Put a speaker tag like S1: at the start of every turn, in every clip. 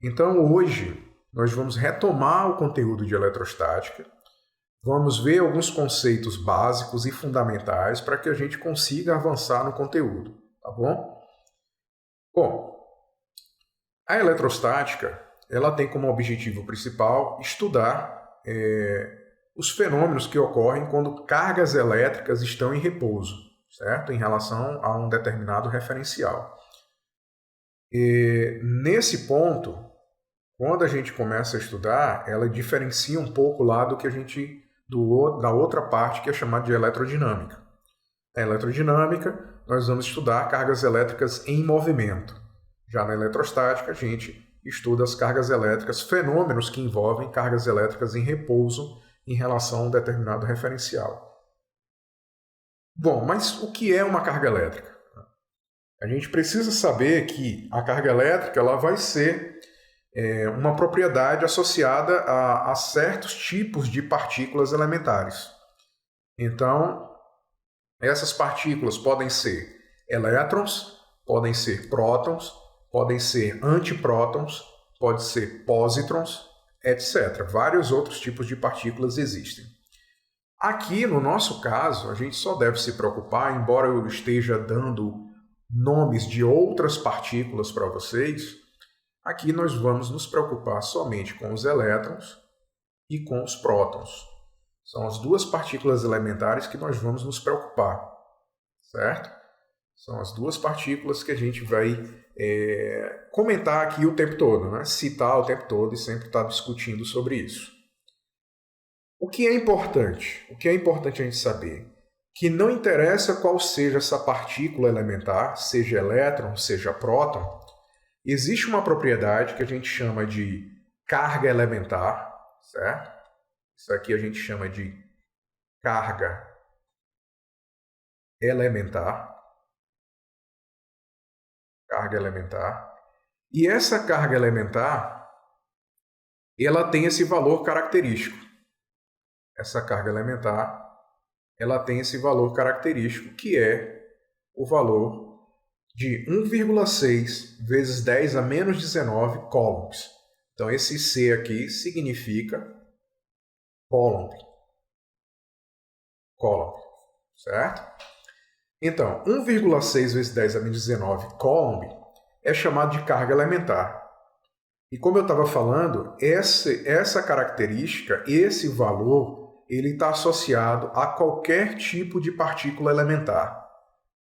S1: Então, hoje, nós vamos retomar o conteúdo de eletrostática, vamos ver alguns conceitos básicos e fundamentais para que a gente consiga avançar no conteúdo, tá bom? Bom, a eletrostática, ela tem como objetivo principal estudar os fenômenos que ocorrem quando cargas elétricas estão em repouso, certo? Em relação a um determinado referencial. E nesse ponto, quando a gente começa a estudar, ela diferencia um pouco lá do que da outra parte que é chamada de eletrodinâmica. Na eletrodinâmica, nós vamos estudar cargas elétricas em movimento. Já na eletrostática, a gente estuda as cargas elétricas, fenômenos que envolvem cargas elétricas em repouso em relação a um determinado referencial. Bom, mas o que é uma carga elétrica? A gente precisa saber que a carga elétrica ela vai ser uma propriedade associada a certos tipos de partículas elementares. Então, essas partículas podem ser elétrons, podem ser prótons, podem ser antiprótons, podem ser pósitrons, etc. Vários outros tipos de partículas existem. Aqui, no nosso caso, a gente só deve se preocupar, embora eu esteja dando nomes de outras partículas para vocês, aqui nós vamos nos preocupar somente com os elétrons e com os prótons. São as duas partículas elementares que nós vamos nos preocupar, certo? São as duas partículas que a gente vai comentar aqui o tempo todo, né? Citar o tempo todo e sempre estar discutindo sobre isso. O que é importante? O que é importante a gente saber? Que não interessa qual seja essa partícula elementar, seja elétron, seja próton, existe uma propriedade que a gente chama de carga elementar, certo? Isso aqui a gente chama de carga elementar. Carga elementar. E essa carga elementar, ela tem esse valor característico. Essa carga elementar, ela tem esse valor característico, que é o valor de 1,6 vezes 10 a menos 19 coulombs. Então, esse C aqui significa coulomb. Coulomb, certo? Então, 1,6 vezes 10 a menos 19 coulomb é chamado de carga elementar. E como eu estava falando, essa característica, esse valor, ele está associado a qualquer tipo de partícula elementar.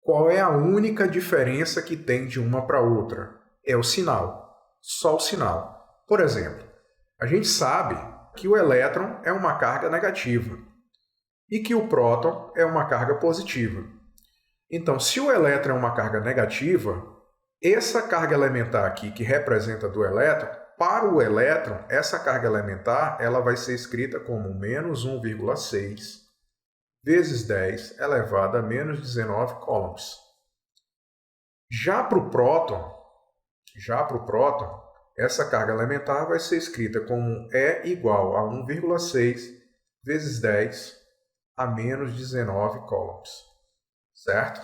S1: Qual é a única diferença que tem de uma para outra? É o sinal. Só o sinal. Por exemplo, a gente sabe que o elétron é uma carga negativa e que o próton é uma carga positiva. Então, se o elétron é uma carga negativa, essa carga elementar aqui, que representa do elétron, para o elétron, essa carga elementar ela vai ser escrita como menos 1,6 vezes 10 elevado a menos 19 coulombs. Já para o próton, essa carga elementar vai ser escrita como E igual a 1,6 vezes 10 a menos 19 coulombs. Certo?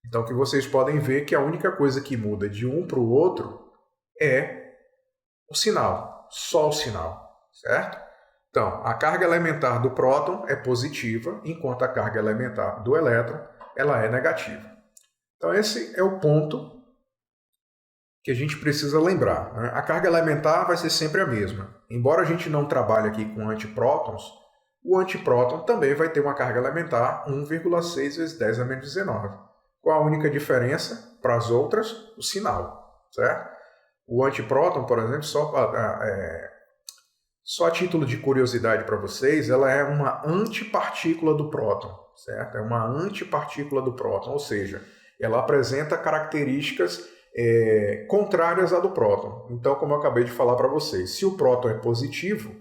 S1: Então, que vocês podem ver que a única coisa que muda de um para o outro é o sinal, só o sinal, certo? Então, a carga elementar do próton é positiva, enquanto a carga elementar do elétron ela é negativa. Então, esse é o ponto que a gente precisa lembrar, né? A carga elementar vai ser sempre a mesma. Embora a gente não trabalhe aqui com antiprótons, o antipróton também vai ter uma carga elementar 1,6 vezes 10 a menos 19. Qual a única diferença para as outras? O sinal, certo? O antipróton, por exemplo, só a título de curiosidade para vocês, ela é uma antipartícula do próton, certo? É uma antipartícula do próton, ou seja, ela apresenta características contrárias à do próton. Então, como eu acabei de falar para vocês, se o próton é positivo,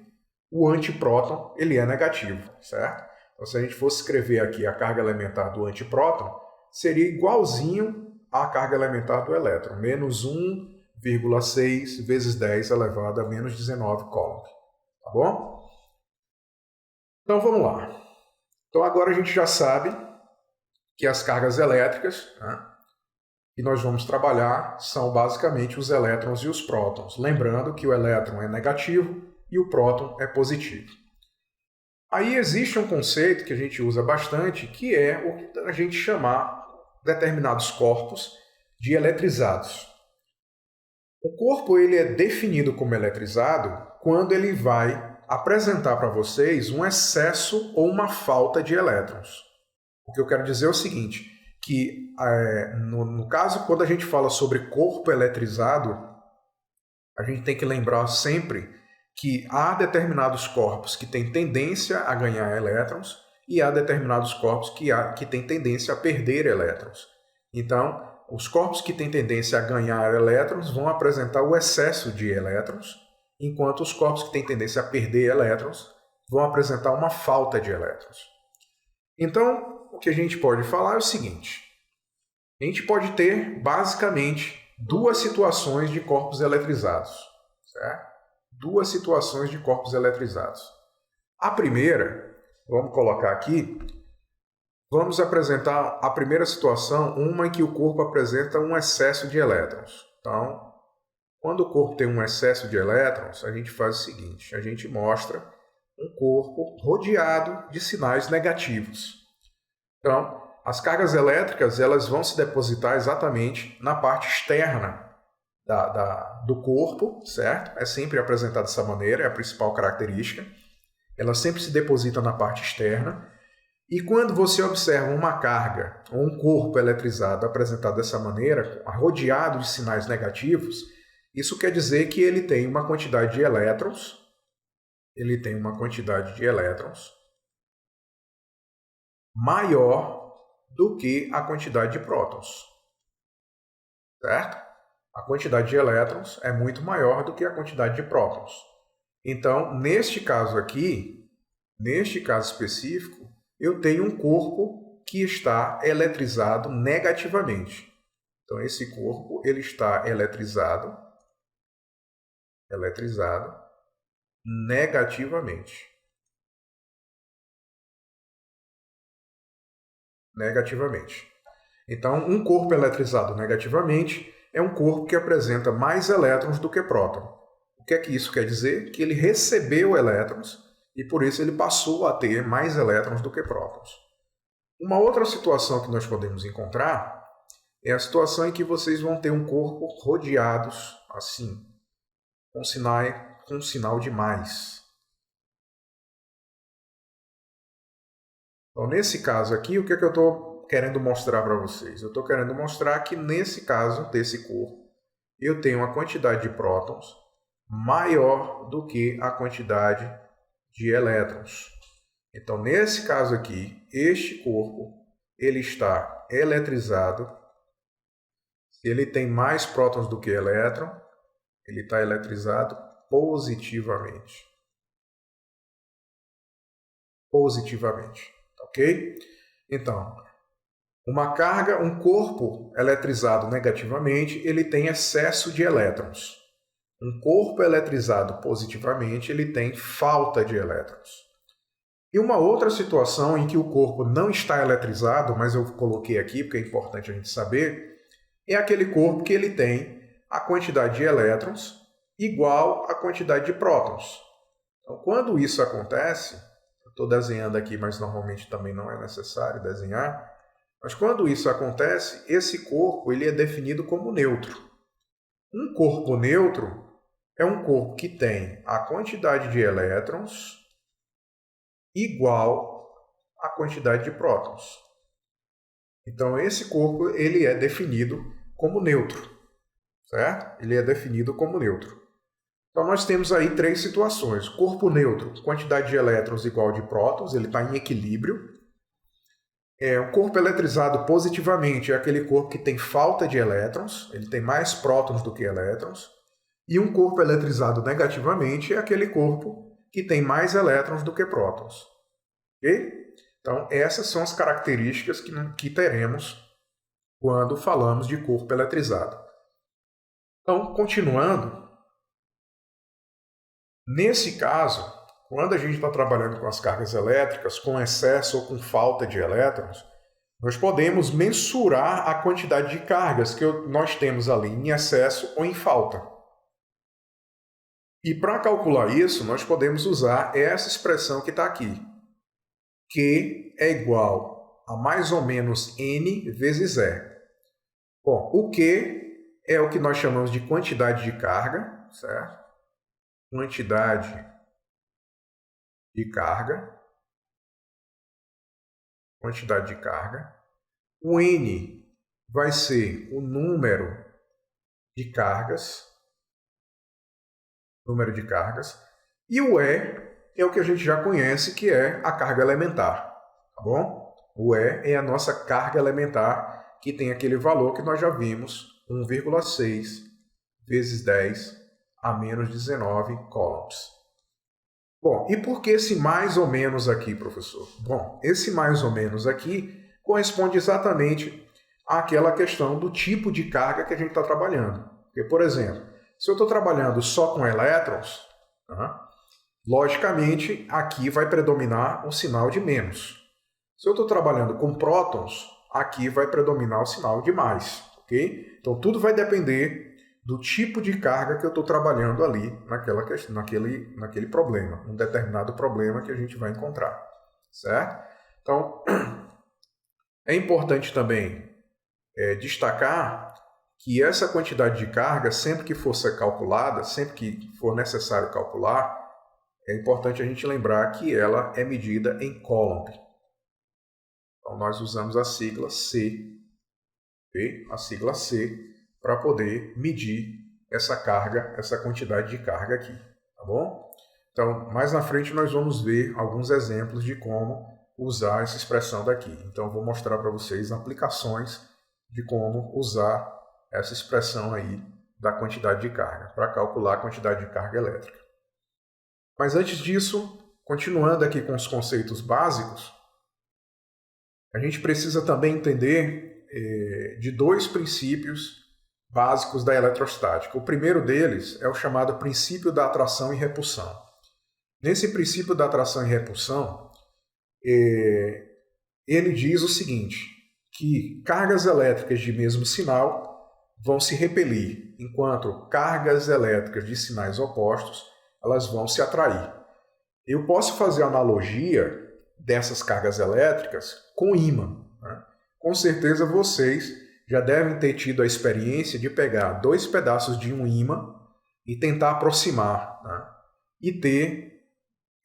S1: o antipróton ele é negativo, certo? Então, se a gente fosse escrever aqui a carga elementar do antipróton, seria igualzinho à carga elementar do elétron, menos 1,6 vezes 10 elevado a menos 19 coulomb. Tá bom? Então, vamos lá. Então, agora a gente já sabe que as cargas elétricas, né, que nós vamos trabalhar são basicamente os elétrons e os prótons. Lembrando que o elétron é negativo e o próton é positivo. Aí existe um conceito que a gente usa bastante, que é o que a gente chamar determinados corpos de eletrizados. O corpo ele é definido como eletrizado quando ele vai apresentar para vocês um excesso ou uma falta de elétrons. O que eu quero dizer é o seguinte, que no caso, quando a gente fala sobre corpo eletrizado, a gente tem que lembrar sempre que há determinados corpos que têm tendência a ganhar elétrons e há determinados corpos que têm tendência a perder elétrons. Então, os corpos que têm tendência a ganhar elétrons vão apresentar o excesso de elétrons, enquanto os corpos que têm tendência a perder elétrons vão apresentar uma falta de elétrons. Então, o que a gente pode falar é o seguinte: a gente pode ter basicamente duas situações de corpos eletrizados, certo? Duas situações de corpos eletrizados. A primeira, vamos colocar aqui, vamos apresentar a primeira situação, uma em que o corpo apresenta um excesso de elétrons. Então, quando o corpo tem um excesso de elétrons, a gente faz o seguinte, a gente mostra um corpo rodeado de sinais negativos. Então, as cargas elétricas elas vão se depositar exatamente na parte externa do corpo, certo? É sempre apresentado dessa maneira, é a principal característica. Ela sempre se deposita na parte externa. E quando você observa uma carga ou um corpo eletrizado apresentado dessa maneira, rodeado de sinais negativos, isso quer dizer que ele tem uma quantidade de elétrons, maior do que a quantidade de prótons, certo? A quantidade de elétrons é muito maior do que a quantidade de prótons. Então, neste caso aqui, neste caso específico, eu tenho um corpo que está eletrizado negativamente. Então, esse corpo ele está eletrizado negativamente. Então, um corpo eletrizado negativamente é um corpo que apresenta mais elétrons do que próton. O que é que isso quer dizer? Que ele recebeu elétrons e por isso ele passou a ter mais elétrons do que prótons. Uma outra situação que nós podemos encontrar é a situação em que vocês vão ter um corpo rodeados assim, com um sinal de mais. Então, nesse caso aqui, o que é que eu estou querendo mostrar para vocês? Eu estou querendo mostrar que nesse caso desse corpo, eu tenho uma quantidade de prótons maior do que a quantidade de elétrons. Então, nesse caso aqui, este corpo ele está eletrizado. Se ele tem mais prótons do que elétron, ele está eletrizado positivamente. Ok? Então, um corpo eletrizado negativamente, ele tem excesso de elétrons. Um corpo eletrizado positivamente, ele tem falta de elétrons. E uma outra situação em que o corpo não está eletrizado, mas eu coloquei aqui porque é importante a gente saber, é aquele corpo que ele tem a quantidade de elétrons igual à quantidade de prótons. Então, quando isso acontece, eu estou desenhando aqui, mas normalmente também não é necessário desenhar, mas quando isso acontece, esse corpo ele é definido como neutro. Um corpo neutro é um corpo que tem a quantidade de elétrons igual à quantidade de prótons. Então, esse corpo ele é definido como neutro, certo? Ele é definido como neutro. Então, nós temos aí três situações. Corpo neutro, quantidade de elétrons igual de prótons, ele está em equilíbrio. O corpo eletrizado positivamente é aquele corpo que tem falta de elétrons, ele tem mais prótons do que elétrons. E um corpo eletrizado negativamente é aquele corpo que tem mais elétrons do que prótons. Ok? Então, essas são as características que teremos quando falamos de corpo eletrizado. Então, continuando, nesse caso, quando a gente está trabalhando com as cargas elétricas, com excesso ou com falta de elétrons, nós podemos mensurar a quantidade de cargas que nós temos ali em excesso ou em falta. E para calcular isso, nós podemos usar essa expressão que está aqui, Q é igual a mais ou menos N vezes E. Bom, o Q é o que nós chamamos de quantidade de carga, certo? Quantidade de carga. Quantidade de carga. O N vai ser o número de cargas. Número de cargas. E o E é o que a gente já conhece, que é a carga elementar. Tá bom? O E é a nossa carga elementar, que tem aquele valor que nós já vimos, 1,6 vezes 10 a menos 19 coulombs. Bom, e por que esse mais ou menos aqui, professor? Bom, esse mais ou menos aqui corresponde exatamente àquela questão do tipo de carga que a gente está trabalhando. Porque, por exemplo, se eu estou trabalhando só com elétrons, logicamente aqui vai predominar o sinal de menos. Se eu estou trabalhando com prótons, aqui vai predominar o sinal de mais. Ok? Então tudo vai depender do tipo de carga que eu estou trabalhando ali naquele problema, um determinado problema que a gente vai encontrar, certo? Então, é importante também destacar que essa quantidade de carga, sempre que for ser calculada, sempre que for necessário calcular, é importante a gente lembrar que ela é medida em coulomb. Então, nós usamos a sigla C, okay? A sigla C, para poder medir essa carga, essa quantidade de carga aqui, tá bom? Então, mais na frente nós vamos ver alguns exemplos de como usar essa expressão daqui. Então, eu vou mostrar para vocês aplicações de como usar essa expressão aí da quantidade de carga, para calcular a quantidade de carga elétrica. Mas antes disso, continuando aqui com os conceitos básicos, a gente precisa também entender de dois princípios básicos da eletrostática. O primeiro deles é o chamado princípio da atração e repulsão. Nesse princípio da atração e repulsão, ele diz o seguinte, que cargas elétricas de mesmo sinal vão se repelir, enquanto cargas elétricas de sinais opostos elas vão se atrair. Eu posso fazer a analogia dessas cargas elétricas com ímã. Né? Com certeza vocês já devem ter tido a experiência de pegar dois pedaços de um ímã e tentar aproximar, né? E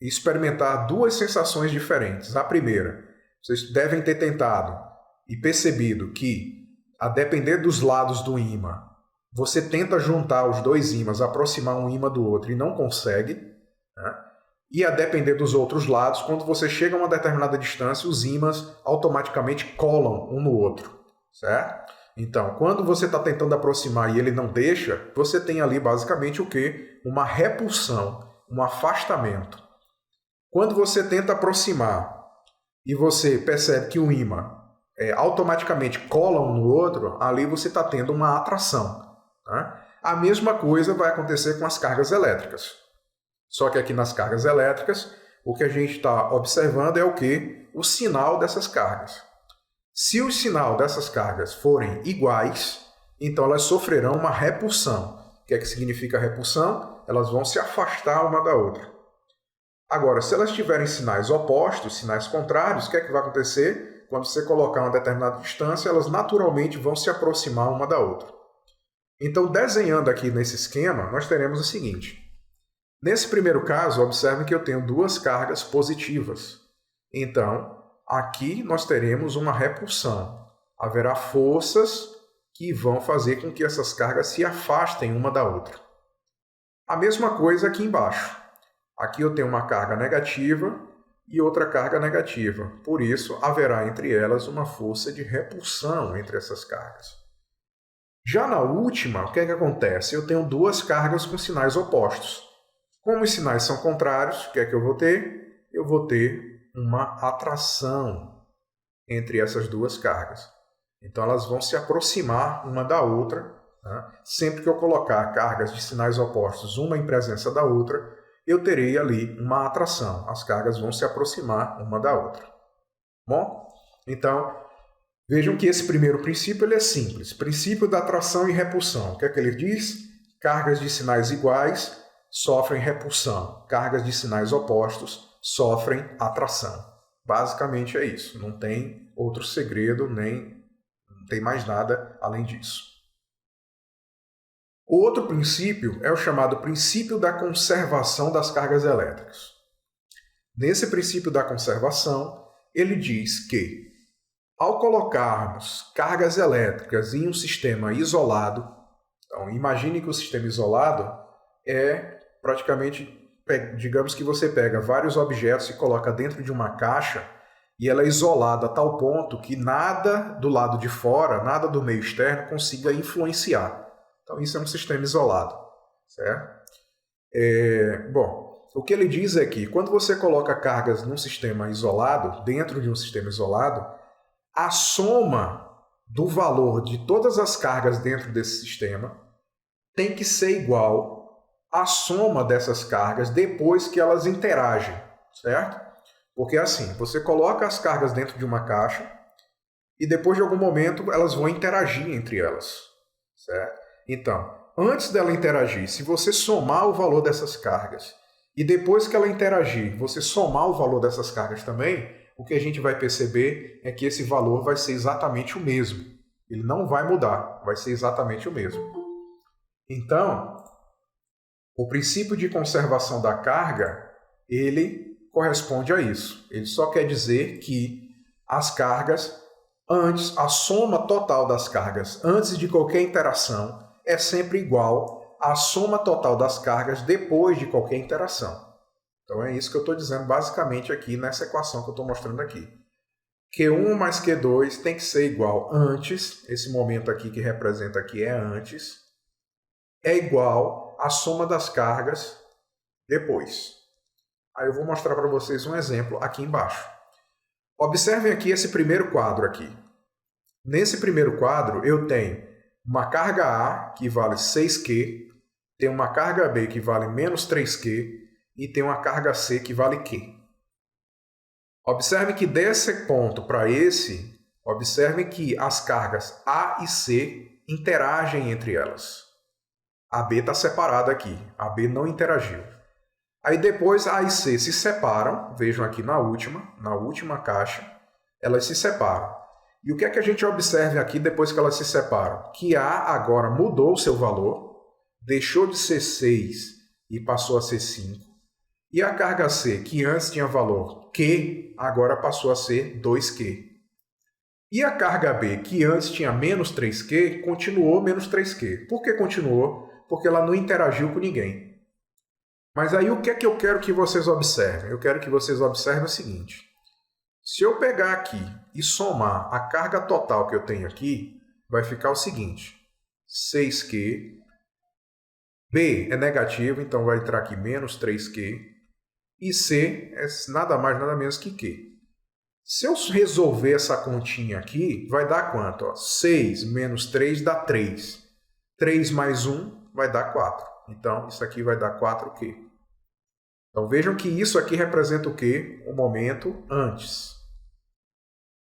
S1: experimentar duas sensações diferentes. A primeira, vocês devem ter tentado e percebido que, a depender dos lados do ímã, você tenta juntar os dois ímãs, aproximar um ímã do outro e não consegue, né? E a depender dos outros lados, quando você chega a uma determinada distância, os ímãs automaticamente colam um no outro, certo? Então, quando você está tentando aproximar e ele não deixa, você tem ali basicamente o quê? Uma repulsão, um afastamento. Quando você tenta aproximar e você percebe que o ímã automaticamente cola um no outro, ali você está tendo uma atração. Tá? A mesma coisa vai acontecer com as cargas elétricas. Só que aqui nas cargas elétricas, o que a gente está observando é o quê? O sinal dessas cargas. Se o sinal dessas cargas forem iguais, então elas sofrerão uma repulsão. O que é que significa repulsão? Elas vão se afastar uma da outra. Agora, se elas tiverem sinais opostos, sinais contrários, o que é que vai acontecer? Quando você colocar uma determinada distância, elas naturalmente vão se aproximar uma da outra. Então, desenhando aqui nesse esquema, nós teremos o seguinte. Nesse primeiro caso, observem que eu tenho duas cargas positivas. Então, aqui nós teremos uma repulsão. Haverá forças que vão fazer com que essas cargas se afastem uma da outra. A mesma coisa aqui embaixo. Aqui eu tenho uma carga negativa e outra carga negativa. Por isso, haverá entre elas uma força de repulsão entre essas cargas. Já na última, o que é que acontece? Eu tenho duas cargas com sinais opostos. Como os sinais são contrários, o que é que eu vou ter? Eu vou ter uma atração entre essas duas cargas. Então, elas vão se aproximar uma da outra. Né? Sempre que eu colocar cargas de sinais opostos, uma em presença da outra, eu terei ali uma atração. As cargas vão se aproximar uma da outra. Bom? Então, Vejam que esse primeiro princípio ele é simples. Princípio da atração e repulsão. O que é que ele diz? Cargas de sinais iguais sofrem repulsão. Cargas de sinais opostos sofrem atração. Basicamente é isso. Não tem outro segredo, nem não tem mais nada além disso. O outro princípio é o chamado princípio da conservação das cargas elétricas. Nesse princípio da conservação, ele diz que, ao colocarmos cargas elétricas em um sistema isolado, então imagine que o sistema isolado é praticamente, digamos que você pega vários objetos e coloca dentro de uma caixa e ela é isolada a tal ponto que nada do lado de fora, nada do meio externo consiga influenciar. Então isso é um sistema isolado, certo? Bom, o que ele diz é que quando você coloca cargas num sistema isolado, dentro de um sistema isolado, a soma do valor de todas as cargas dentro desse sistema tem que ser igual à soma dessas cargas depois que elas interagem, certo? Porque assim, você coloca as cargas dentro de uma caixa e depois de algum momento elas vão interagir entre elas, certo? Então, antes dela interagir, se você somar o valor dessas cargas e depois que ela interagir, você somar o valor dessas cargas também, o que a gente vai perceber é que esse valor vai ser exatamente o mesmo. Ele não vai mudar, vai ser exatamente o mesmo. Então, o princípio de conservação da carga, ele corresponde a isso. Ele só quer dizer que as cargas, a soma total das cargas antes de qualquer interação é sempre igual à soma total das cargas depois de qualquer interação. Então é isso que eu estou dizendo basicamente aqui nessa equação que eu estou mostrando aqui. Q1 mais Q2 tem que ser igual antes, esse momento aqui que representa aqui é antes, é igual à soma das cargas depois. Aí eu vou mostrar para vocês um exemplo aqui embaixo. Observem aqui esse primeiro quadro aqui. Nesse primeiro quadro eu tenho uma carga A que vale 6Q, tem uma carga B que vale menos 3Q e tem uma carga C que vale Q. Observe que desse ponto para esse, observe que as cargas A e C interagem entre elas. A B está separada aqui, a B não interagiu. Aí depois A e C se separam, vejam aqui na última caixa, elas se separam. E o que é que a gente observa aqui depois que elas se separam? Que A agora mudou o seu valor, deixou de ser 6 e passou a ser 5. E a carga C, que antes tinha valor Q, agora passou a ser 2Q. E a carga B, que antes tinha menos 3Q, continuou menos 3Q. Por que continuou? Porque ela não interagiu com ninguém. Mas aí o que é que eu quero que vocês observem? Eu quero que vocês observem o seguinte. Se eu pegar aqui e somar a carga total que eu tenho aqui, vai ficar o seguinte. 6Q. B é negativo, então vai entrar aqui menos 3Q. E C é nada mais, nada menos que Q. Se eu resolver essa continha aqui, vai dar quanto? 6 menos 3 dá 3. 3 mais 1 vai dar 4. Então, isso aqui vai dar 4Q. Então, vejam que isso aqui representa o quê? O momento antes.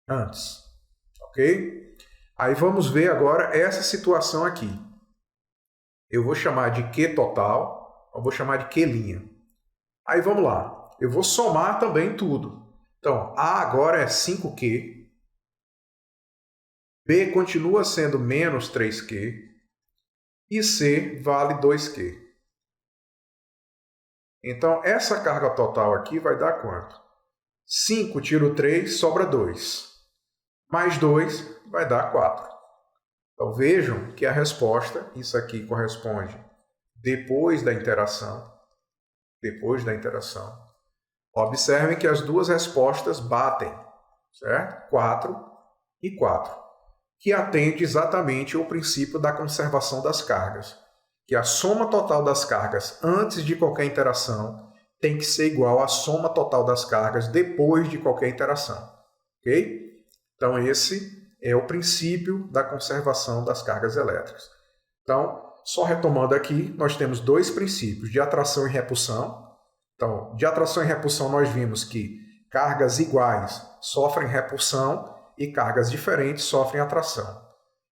S1: Antes. Ok? Aí vamos ver agora essa situação aqui. Eu vou chamar de Q total, eu vou chamar de Q'. Aí vamos lá. Eu vou somar também tudo. Então, A agora é 5Q. B continua sendo menos 3Q. E C vale 2Q. Então, essa carga total aqui vai dar quanto? 5 tiro 3, sobra 2. Mais 2 vai dar 4. Então, vejam que a resposta, isso aqui corresponde depois da interação. Depois da interação. Observem que as duas respostas batem, certo? 4 e 4, que atende exatamente ao princípio da conservação das cargas, que a soma total das cargas antes de qualquer interação tem que ser igual à soma total das cargas depois de qualquer interação, ok? Então esse é o princípio da conservação das cargas elétricas. Então, só retomando aqui, nós temos dois princípios, de atração e repulsão. Então, de atração e repulsão nós vimos que cargas iguais sofrem repulsão e cargas diferentes sofrem atração.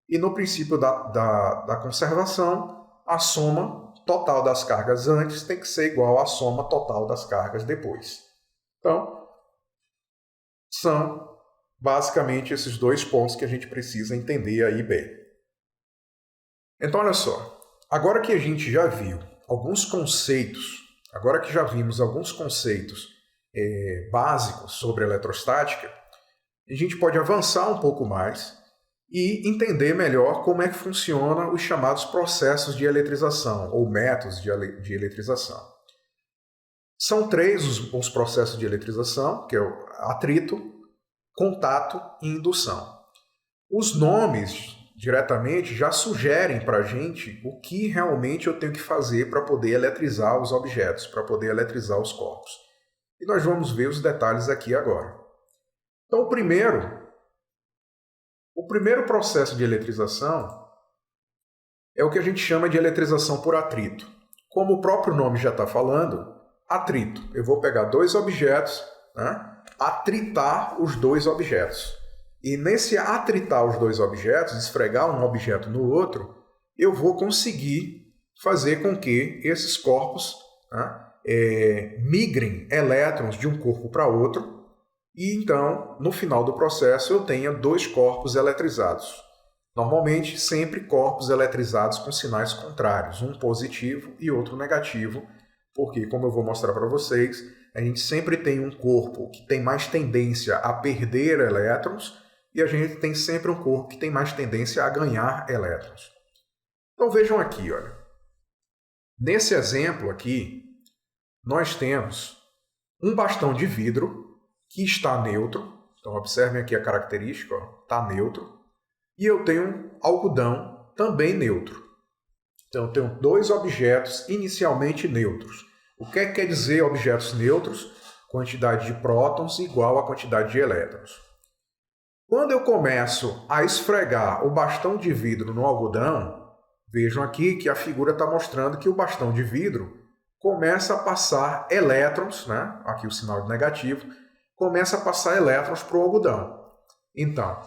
S1: E no princípio da conservação, a soma total das cargas antes tem que ser igual à soma total das cargas depois. Então, são basicamente esses dois pontos que a gente precisa entender aí bem. Então, olha só, agora que a gente já viu alguns conceitos, agora que já vimos alguns conceitos básicos sobre eletrostática, a gente pode avançar um pouco mais e entender melhor como é que funciona os chamados processos de eletrização ou métodos de eletrização. São três os processos de eletrização, que é o atrito, contato e indução. Os nomes diretamente já sugerem para a gente o que realmente eu tenho que fazer para poder eletrizar os objetos, para poder eletrizar os corpos. E nós vamos ver os detalhes aqui agora. Então, o primeiro processo de eletrização é o que a gente chama de eletrização por atrito. Como o próprio nome já está falando, atrito. Eu vou pegar dois objetos, né, atritar os dois objetos. E nesse atritar os dois objetos, esfregar um objeto no outro, eu vou conseguir fazer com que esses corpos, né, migrem elétrons de um corpo para outro, e então, no final do processo, eu tenha dois corpos eletrizados. Normalmente, sempre corpos eletrizados com sinais contrários, um positivo e outro negativo, porque, como eu vou mostrar para vocês, a gente sempre tem um corpo que tem mais tendência a perder elétrons e a gente tem sempre um corpo que tem mais tendência a ganhar elétrons. Então vejam aqui, olha. Nesse exemplo aqui, nós temos um bastão de vidro que está neutro. Então observem aqui a característica, está neutro. E eu tenho um algodão também neutro. Então eu tenho dois objetos inicialmente neutros. O que quer dizer objetos neutros? Quantidade de prótons igual a quantidade de elétrons. Quando eu começo a esfregar o bastão de vidro no algodão, vejam aqui que a figura está mostrando que o bastão de vidro começa a passar elétrons, né? Aqui o sinal de negativo, começa a passar elétrons para o algodão. Então,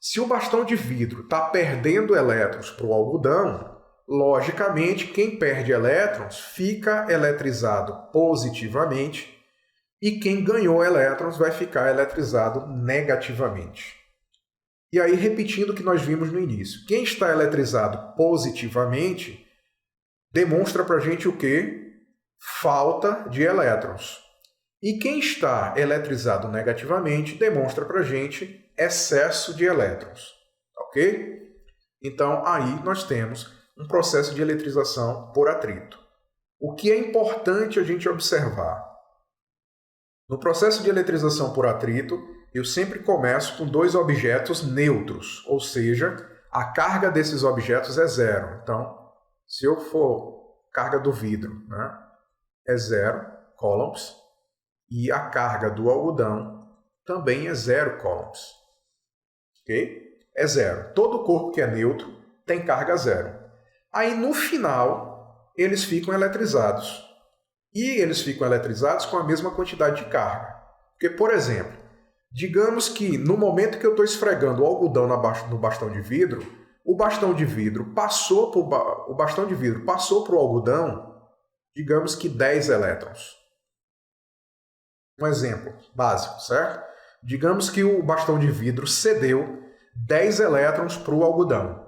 S1: se o bastão de vidro está perdendo elétrons para o algodão, logicamente, quem perde elétrons fica eletrizado positivamente e quem ganhou elétrons vai ficar eletrizado negativamente. E aí, repetindo o que nós vimos no início, quem está eletrizado positivamente demonstra para a gente o quê? Falta de elétrons. E quem está eletrizado negativamente demonstra para a gente excesso de elétrons. Ok? Então, aí nós temos um processo de eletrização por atrito. O que é importante a gente observar? No processo de eletrização por atrito, eu sempre começo com dois objetos neutros, ou seja, a carga desses objetos é zero. Então, se eu for carga do vidro, né, é zero coulombs, e a carga do algodão também é zero coulombs. Ok? É zero. Todo corpo que é neutro tem carga zero. Aí, no final, eles ficam eletrizados. E eles ficam eletrizados com a mesma quantidade de carga. Porque, por exemplo, digamos que no momento que eu estou esfregando o algodão no bastão de vidro, o bastão de vidro passou para o algodão, digamos que 10 elétrons. Um exemplo básico, certo? Digamos que o bastão de vidro cedeu 10 elétrons para o algodão.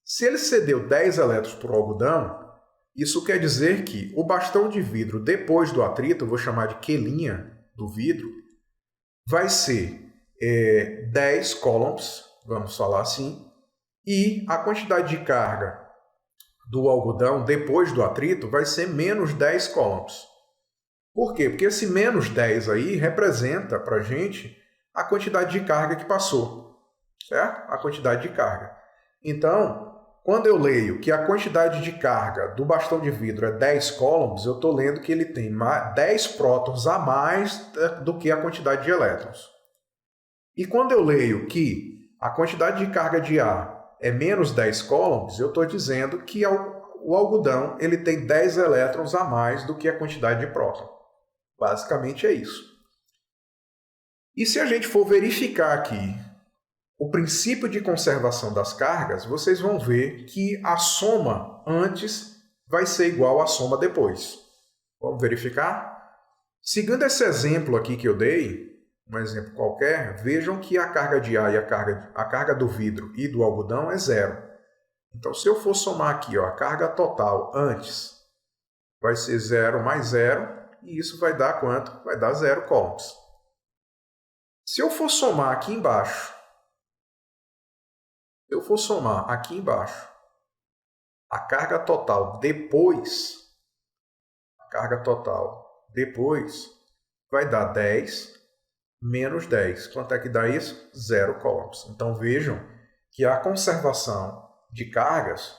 S1: Se ele cedeu 10 elétrons para o algodão, isso quer dizer que o bastão de vidro, depois do atrito, eu vou chamar de quelinha do vidro, vai ser 10 coulombs, vamos falar assim, e a quantidade de carga do algodão, depois do atrito, vai ser menos 10 coulombs. Por quê? Porque esse menos 10 aí representa para a gente a quantidade de carga que passou, certo? A quantidade de carga. Então, quando eu leio que a quantidade de carga do bastão de vidro é 10 coulombs, eu estou lendo que ele tem 10 prótons a mais do que a quantidade de elétrons. E quando eu leio que a quantidade de carga de ar é menos 10 coulombs, eu estou dizendo que o algodão ele tem 10 elétrons a mais do que a quantidade de próton. Basicamente é isso. E se a gente for verificar aqui o princípio de conservação das cargas, vocês vão ver que a soma antes vai ser igual à soma depois. Vamos verificar? Seguindo esse exemplo aqui que eu dei, um exemplo qualquer, vejam que a carga de ar e a carga do vidro e do algodão é zero. Então, se eu for somar aqui, ó, a carga total antes, vai ser 0 mais 0, e isso vai dar quanto? Vai dar 0 coulombs. Se eu for somar aqui embaixo, a carga total depois, vai dar 10 menos 10. Quanto é que dá isso? 0 coulombs. Então vejam que a conservação de cargas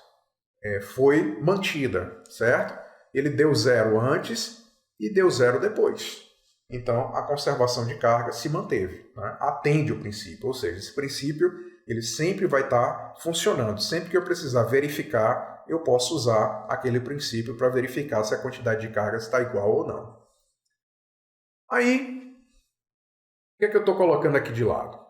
S1: foi mantida, certo? Ele deu 0 antes e deu 0 depois. Então a conservação de carga se manteve, né? Atende o princípio, ou seja, esse princípio ele sempre vai estar funcionando. Sempre que eu precisar verificar, eu posso usar aquele princípio para verificar se a quantidade de cargas está igual ou não. Aí, o que é que eu estou colocando aqui de lado?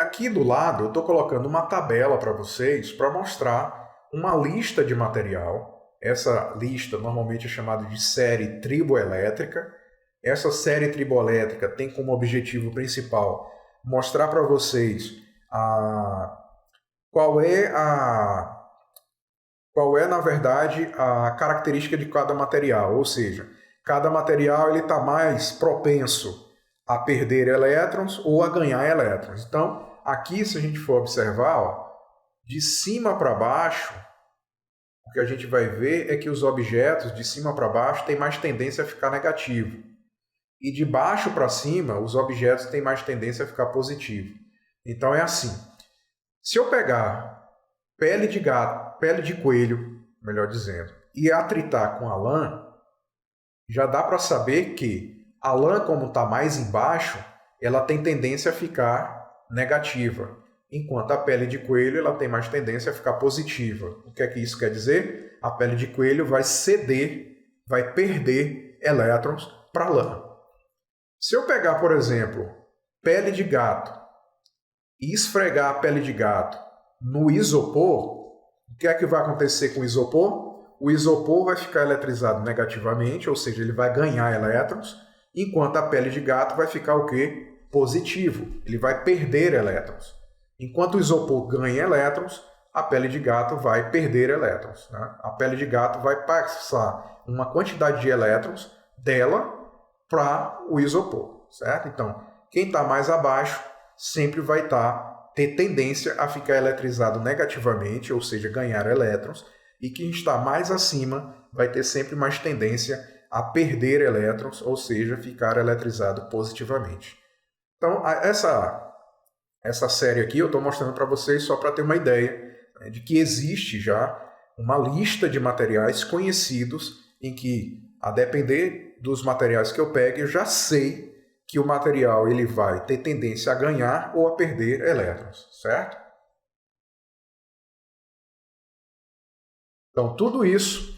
S1: Aqui do lado eu estou colocando uma tabela para vocês para mostrar uma lista de material. Essa lista normalmente é chamada de série triboelétrica. Essa série triboelétrica tem como objetivo principal mostrar para vocês qual é, na verdade, a característica de cada material. Ou seja, cada material está mais propenso a perder elétrons ou a ganhar elétrons. Então, aqui, se a gente for observar, ó, de cima para baixo, o que a gente vai ver é que os objetos de cima para baixo têm mais tendência a ficar negativo. E de baixo para cima, os objetos têm mais tendência a ficar positivo. Então é assim. Se eu pegar pele de gato, pele de coelho, melhor dizendo, e atritar com a lã, já dá para saber que a lã, como está mais embaixo, ela tem tendência a ficar negativa, enquanto a pele de coelho ela tem mais tendência a ficar positiva. O que é que isso quer dizer? A pele de coelho vai ceder, vai perder elétrons para a lã. Se eu pegar, por exemplo, pele de gato e esfregar a pele de gato no isopor, o que é que vai acontecer com o isopor? O isopor vai ficar eletrizado negativamente, ou seja, ele vai ganhar elétrons, enquanto a pele de gato vai ficar o quê? Positivo. Ele vai perder elétrons. Enquanto o isopor ganha elétrons, a pele de gato vai perder elétrons, né? A pele de gato vai passar uma quantidade de elétrons dela para o isopor, certo? Então, quem está mais abaixo sempre vai ter tendência a ficar eletrizado negativamente, ou seja, ganhar elétrons, e quem está mais acima vai ter sempre mais tendência a perder elétrons, ou seja, ficar eletrizado positivamente. Então, essa série aqui eu estou mostrando para vocês só para ter uma ideia, né, de que existe já uma lista de materiais conhecidos em que, a depender dos materiais que eu pegue, eu já sei que o material ele vai ter tendência a ganhar ou a perder elétrons, certo? Então, tudo isso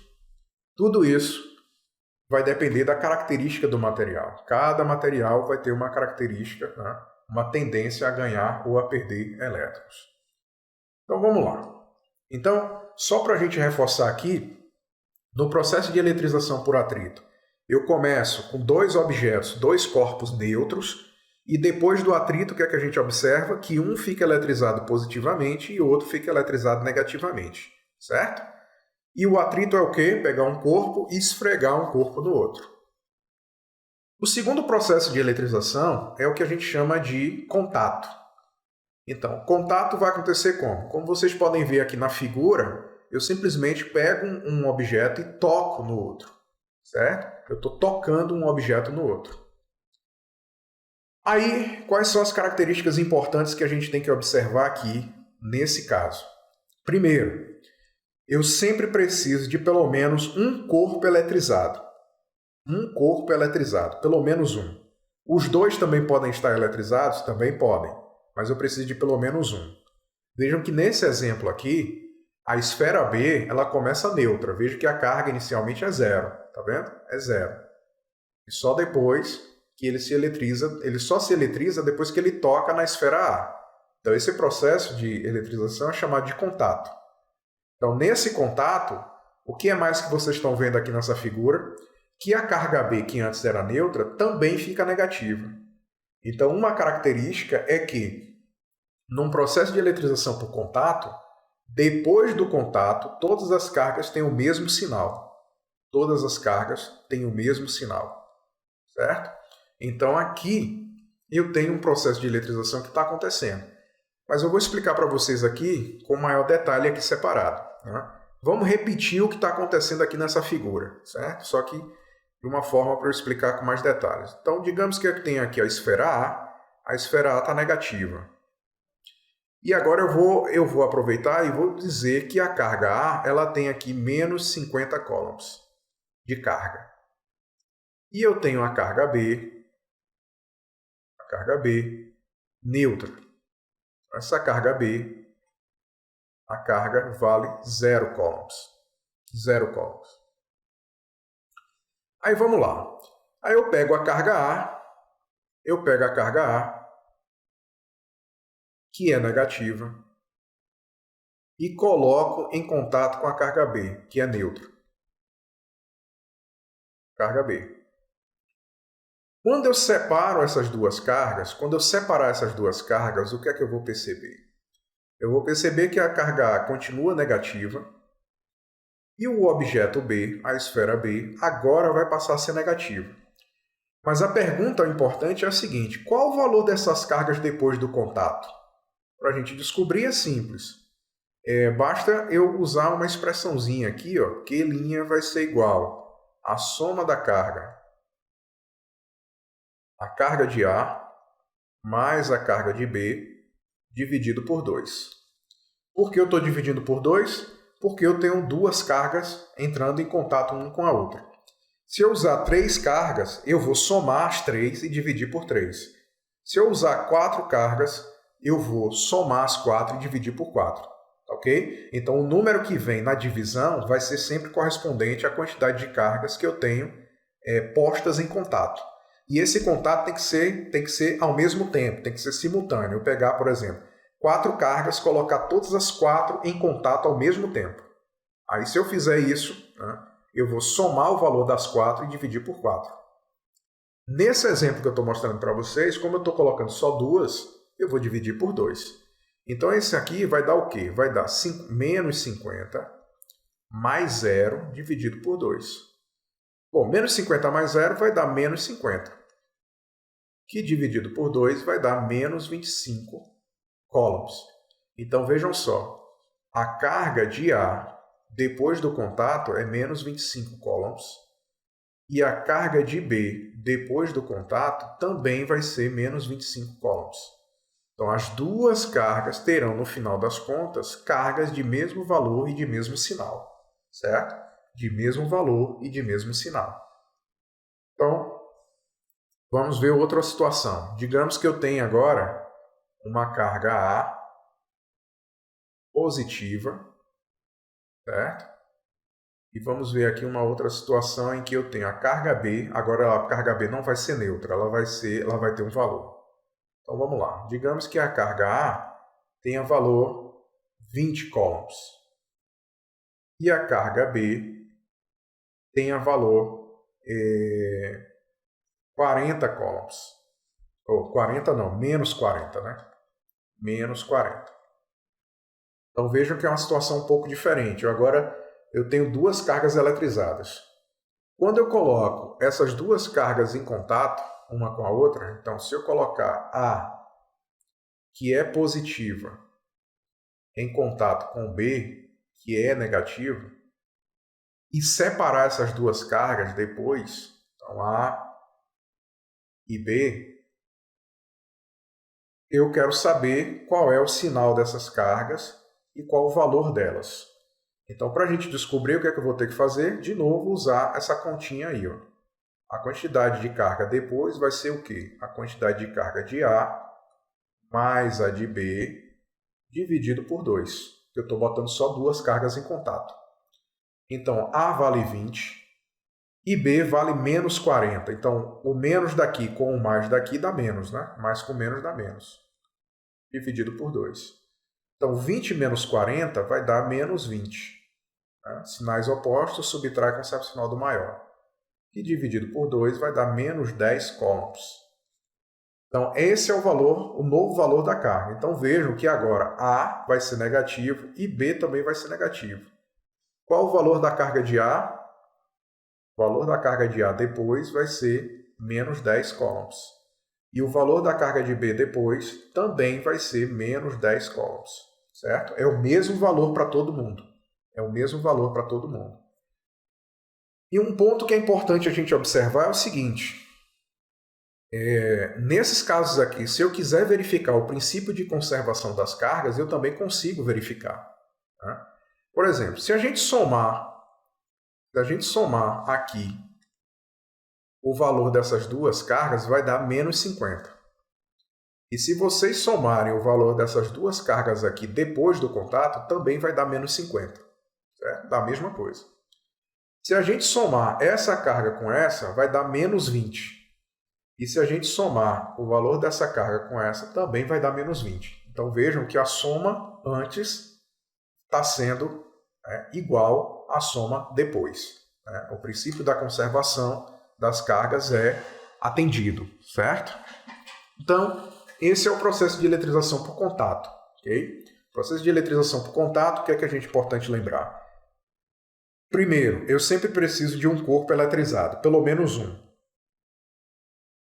S1: vai depender da característica do material. Cada material vai ter uma característica, né, uma tendência a ganhar ou a perder elétrons. Então, vamos lá. Então, só para a gente reforçar aqui, no processo de eletrização por atrito, eu começo com dois objetos, dois corpos neutros, e depois do atrito, o que é que a gente observa? Que um fica eletrizado positivamente e o outro fica eletrizado negativamente, certo? E o atrito é o quê? Pegar um corpo e esfregar um corpo no outro. O segundo processo de eletrização é o que a gente chama de contato. Então, contato vai acontecer como? Como vocês podem ver aqui na figura, eu simplesmente pego um objeto e toco no outro, certo? Eu estou tocando um objeto no outro. Aí, quais são as características importantes que a gente tem que observar aqui nesse caso? Primeiro, eu sempre preciso de pelo menos um corpo eletrizado. Um corpo eletrizado, pelo menos um. Os dois também podem estar eletrizados? Também podem, mas eu preciso de pelo menos um. Vejam que nesse exemplo aqui, a esfera B ela começa neutra. Veja que a carga inicialmente é zero. Tá vendo? É zero. E só depois que ele se eletriza, ele só se eletriza depois que ele toca na esfera A. Então, esse processo de eletrização é chamado de contato. Então, nesse contato, o que é mais que vocês estão vendo aqui nessa figura? Que a carga B, que antes era neutra, também fica negativa. Então, uma característica é que, num processo de eletrização por contato, depois do contato, todas as cargas têm o mesmo sinal. Todas as cargas têm o mesmo sinal, certo? Então, aqui eu tenho um processo de eletrização que está acontecendo. Mas eu vou explicar para vocês aqui com maior detalhe aqui separado, né? Vamos repetir o que está acontecendo aqui nessa figura, certo? Só que de uma forma para eu explicar com mais detalhes. Então, digamos que eu tenho aqui a esfera A está negativa. E agora eu vou aproveitar e vou dizer que a carga A ela tem aqui menos 50 coulombs de carga. E eu tenho a carga B neutra. Essa carga B, a carga vale 0 coulombs. 0 coulombs. Aí vamos lá. Aí eu pego a carga A, que é negativa, e coloco em contato com a carga B, que é neutra. Carga B. Quando eu separo essas duas cargas, quando eu separar essas duas cargas, o que é que eu vou perceber? Eu vou perceber que a carga A continua negativa e o objeto B, a esfera B, agora vai passar a ser negativa. Mas a pergunta importante é a seguinte: qual o valor dessas cargas depois do contato? Para a gente descobrir é simples. Basta eu usar uma expressãozinha aqui, ó, Q' vai ser igual à soma da carga. A carga de A mais a carga de B dividido por 2. Por que eu estou dividindo por 2? Porque eu tenho duas cargas entrando em contato uma com a outra. Se eu usar 3 cargas, eu vou somar as 3 e dividir por 3. Se eu usar 4 cargas, eu vou somar as 4 e dividir por 4. Ok? Então, o número que vem na divisão vai ser sempre correspondente à quantidade de cargas que eu tenho postas em contato. E esse contato tem que ser ao mesmo tempo, tem que ser simultâneo. Eu pegar, por exemplo, 4 cargas, colocar todas as 4 em contato ao mesmo tempo. Aí, se eu fizer isso, né, eu vou somar o valor das 4 e dividir por 4. Nesse exemplo que eu estou mostrando para vocês, como eu estou colocando só 2, eu vou dividir por 2. Então, esse aqui vai dar o quê? Vai dar menos 50 mais 0 dividido por 2. Bom, menos 50 mais 0 vai dar menos 50. Que dividido por 2 vai dar menos 25 coulombs. Então, vejam só. A carga de A depois do contato é menos 25 coulombs. E a carga de B depois do contato também vai ser menos 25 coulombs. Então, as duas cargas terão, no final das contas, cargas de mesmo valor e de mesmo sinal. Certo? De mesmo valor e de mesmo sinal. Então, vamos ver outra situação. Digamos que eu tenho agora uma carga A positiva, certo? E vamos ver aqui uma outra situação em que eu tenho a carga B. Agora a carga B não vai ser neutra, ela vai ter um valor. Então vamos lá. Digamos que a carga A tenha valor 20 coulombs. E a carga B tenha valor 40 coulombs. Ou 40 não, menos 40, né? Menos 40. Então vejam que é uma situação um pouco diferente. Agora eu tenho duas cargas eletrizadas. Quando eu coloco essas duas cargas em contato, uma com a outra, então se eu colocar A, que é positiva, em contato com B, que é negativa, e separar essas duas cargas depois, então A e B, eu quero saber qual é o sinal dessas cargas e qual o valor delas. Então, para a gente descobrir o que é que eu vou ter que fazer, de novo, usar essa continha aí. Ó. A quantidade de carga depois vai ser o quê? A quantidade de carga de A mais a de B dividido por 2. Eu estou botando só duas cargas em contato. Então, A vale 20 e B vale menos 40. Então, o menos daqui com o mais daqui dá menos, né? Mais com menos dá menos. dividido por 2. Então, 20 menos 40 vai dar menos 20. Né? Sinais opostos, subtrai concepcional do maior. E dividido por 2 vai dar menos 10 coulombs. Então, esse é o valor, o novo valor da carga. Então, vejam que agora A vai ser negativo e B também vai ser negativo. Qual o valor da carga de A? O valor da carga de A depois vai ser menos 10 coulombs. E o valor da carga de B depois também vai ser menos 10 coulombs. Certo? É o mesmo valor para todo mundo. É o mesmo valor para todo mundo. E um ponto que é importante a gente observar é o seguinte. Nesses casos aqui, se eu quiser verificar o princípio de conservação das cargas, eu também consigo verificar. Né? Por exemplo, se a gente somar aqui o valor dessas duas cargas, vai dar menos 50. E se vocês somarem o valor dessas duas cargas aqui depois do contato, também vai dar menos 50. Certo? Dá a mesma coisa. Se a gente somar essa carga com essa, vai dar menos 20. E se a gente somar o valor dessa carga com essa, também vai dar menos 20. Então vejam que a soma antes está sendo igual à soma depois. Né? O princípio da conservação das cargas é atendido, certo? Então, esse é o processo de eletrização por contato. Okay? Processo de eletrização por contato, o que é a gente importante lembrar? Primeiro, eu sempre preciso de um corpo eletrizado, pelo menos um.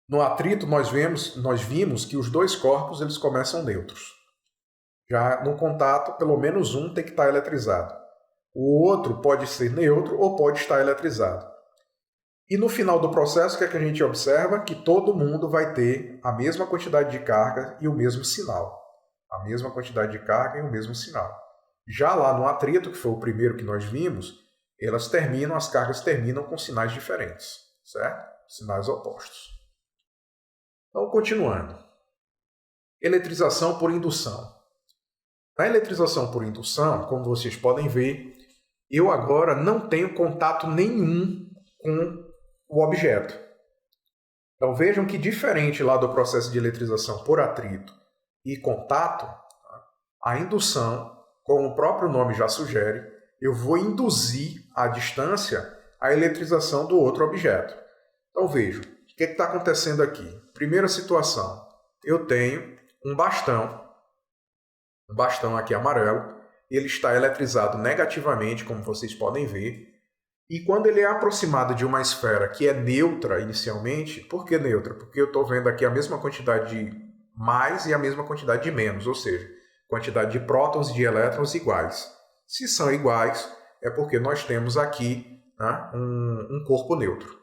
S1: No atrito, nós vimos que os dois corpos eles começam neutros. Já no contato, pelo menos um tem que estar eletrizado. O outro pode ser neutro ou pode estar eletrizado. E no final do processo, o que é que a gente observa? Que todo mundo vai ter a mesma quantidade de carga e o mesmo sinal. A mesma quantidade de carga e o mesmo sinal. Já lá no atrito, que foi o primeiro que nós vimos, as cargas terminam com sinais diferentes, certo? Sinais opostos. Então, continuando. Eletrização por indução. Na eletrização por indução, como vocês podem ver, eu agora não tenho contato nenhum com o objeto. Então, vejam que diferente lá do processo de eletrização por atrito e contato, a indução, como o próprio nome já sugere, eu vou induzir à distância a eletrização do outro objeto. Então, vejam, o que está acontecendo aqui? Primeira situação, eu tenho um bastão aqui amarelo, ele está eletrizado negativamente, como vocês podem ver, e quando ele é aproximado de uma esfera que é neutra inicialmente, por que neutra? Porque eu estou vendo aqui a mesma quantidade de mais e a mesma quantidade de menos, ou seja, quantidade de prótons e de elétrons iguais. Se são iguais, é porque nós temos aqui um corpo neutro.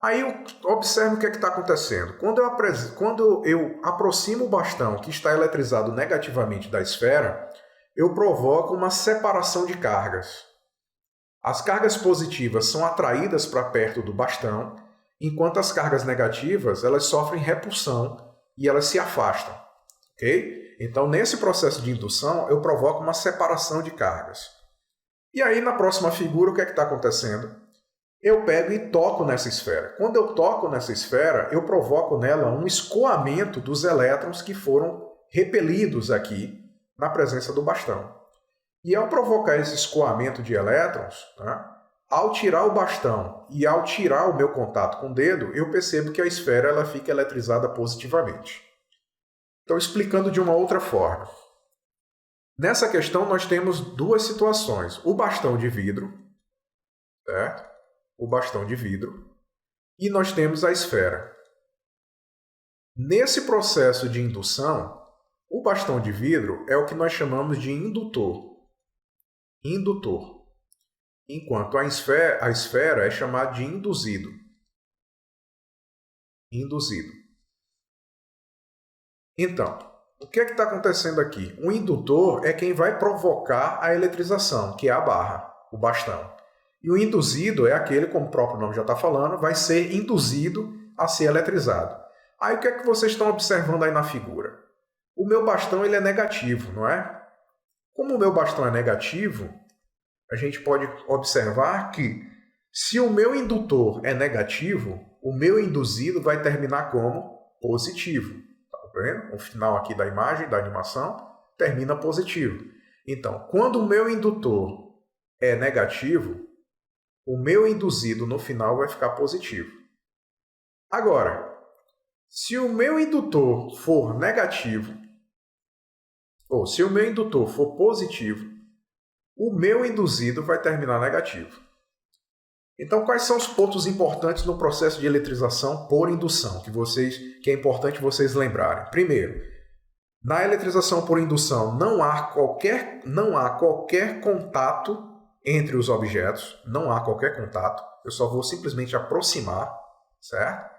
S1: Aí observe o que está acontecendo. Quando eu aproximo o bastão que está eletrizado negativamente da esfera, eu provoco uma separação de cargas. As cargas positivas são atraídas para perto do bastão, enquanto as cargas negativas elas sofrem repulsão e elas se afastam. Okay? Então, nesse processo de indução, eu provoco uma separação de cargas. E aí, na próxima figura, o que está acontecendo? Eu pego e toco nessa esfera. Quando eu toco nessa esfera, eu provoco nela um escoamento dos elétrons que foram repelidos aqui na presença do bastão. E ao provocar esse escoamento de elétrons, ao tirar o bastão e ao tirar o meu contato com o dedo, eu percebo que a esfera ela fica eletrizada positivamente. Então, explicando de uma outra forma. Nessa questão, nós temos duas situações. O bastão de vidro, certo? O bastão de vidro, e nós temos a esfera. Nesse processo de indução, o bastão de vidro é o que nós chamamos de indutor. Indutor. Enquanto a esfera é chamada de induzido. Induzido. Então, o que é que está acontecendo aqui? O indutor é quem vai provocar a eletrização, que é a barra, o bastão. E o induzido é aquele, como o próprio nome já está falando, vai ser induzido a ser eletrizado. Aí o que é que vocês estão observando aí na figura? O meu bastão ele é negativo, não é? Como o meu bastão é negativo, a gente pode observar que se o meu indutor é negativo, o meu induzido vai terminar como positivo. vendo? O final aqui da imagem, da animação, termina positivo. Então, quando o meu indutor é negativo, o meu induzido no final vai ficar positivo. Agora, se o meu indutor for negativo, ou se o meu indutor for positivo, o meu induzido vai terminar negativo. Então, quais são os pontos importantes no processo de eletrização por indução que é importante vocês lembrarem? Primeiro, na eletrização por indução não há qualquer contato entre os objetos, não há qualquer contato, eu só vou simplesmente aproximar, certo?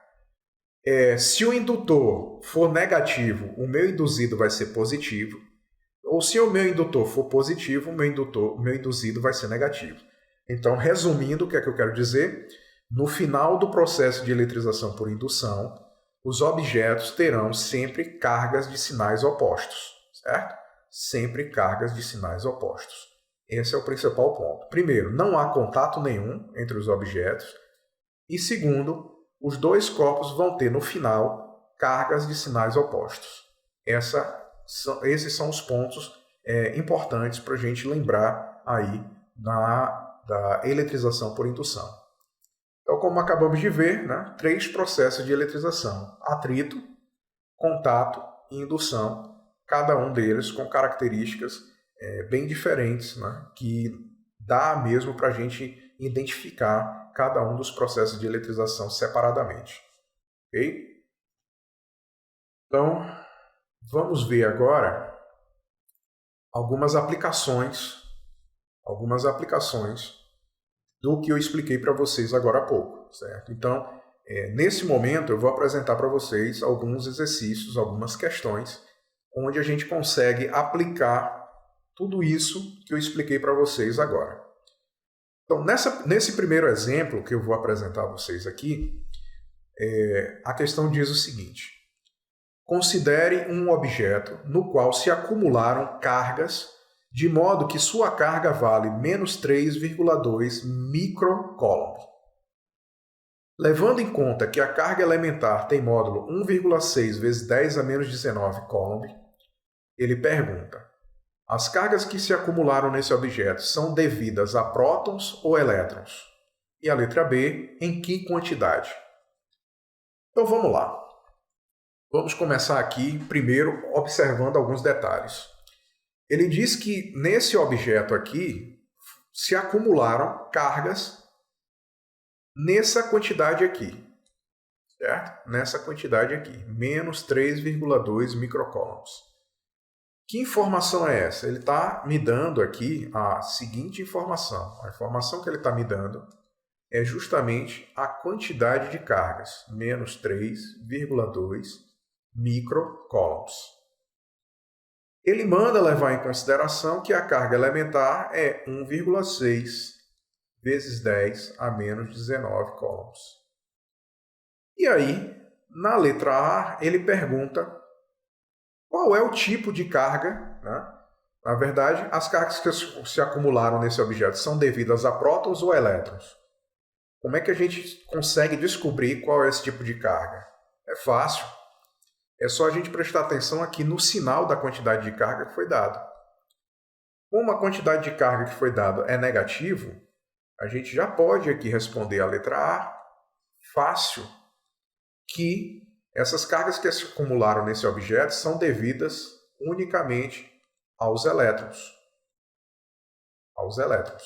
S1: Se o indutor for negativo, o meu induzido vai ser positivo, ou se o meu indutor for positivo, o meu induzido vai ser negativo. Então, resumindo, o que é que eu quero dizer? No final do processo de eletrização por indução, os objetos terão sempre cargas de sinais opostos, certo? Sempre cargas de sinais opostos. Esse é o principal ponto. Primeiro, não há contato nenhum entre os objetos. E segundo, os dois corpos vão ter no final cargas de sinais opostos. Esses são os pontos importantes para a gente lembrar aí da eletrização por indução. Então, como acabamos de ver, né, 3 processos de eletrização: atrito, contato e indução, cada um deles com características bem diferentes, né, que dá mesmo para a gente identificar cada um dos processos de eletrização separadamente. Ok? Então, vamos ver agora algumas aplicações do que eu expliquei para vocês agora há pouco, certo? Então, nesse momento eu vou apresentar para vocês alguns exercícios, algumas questões, onde a gente consegue aplicar tudo isso que eu expliquei para vocês agora. Então, nesse primeiro exemplo que eu vou apresentar a vocês aqui, a questão diz o seguinte: considere um objeto no qual se acumularam cargas de modo que sua carga vale menos 3,2 microcoulomb. Levando em conta que a carga elementar tem módulo 1,6 vezes 10 a menos 19 coulomb, ele pergunta: as cargas que se acumularam nesse objeto são devidas a prótons ou elétrons? E a letra B, em que quantidade? Então vamos lá. Vamos começar aqui primeiro observando alguns detalhes. Ele diz que nesse objeto aqui se acumularam cargas nessa quantidade aqui, certo? Nessa quantidade aqui, menos 3,2 microcoulombs. Que informação é essa? Ele está me dando aqui a seguinte informação. A informação que ele está me dando é justamente a quantidade de cargas, menos 3,2 microcoulombs. Ele manda levar em consideração que a carga elementar é 1,6 vezes 10 a menos 19 coulombs. E aí, na letra A, ele pergunta qual é o tipo de carga, né? Na verdade, as cargas que se acumularam nesse objeto são devidas a prótons ou elétrons. Como é que a gente consegue descobrir qual é esse tipo de carga? É fácil. É só a gente prestar atenção aqui no sinal da quantidade de carga que foi dado. Como a quantidade de carga que foi dada é negativo, a gente já pode aqui responder a letra A fácil, que essas cargas que se acumularam nesse objeto são devidas unicamente aos elétrons. Aos elétrons.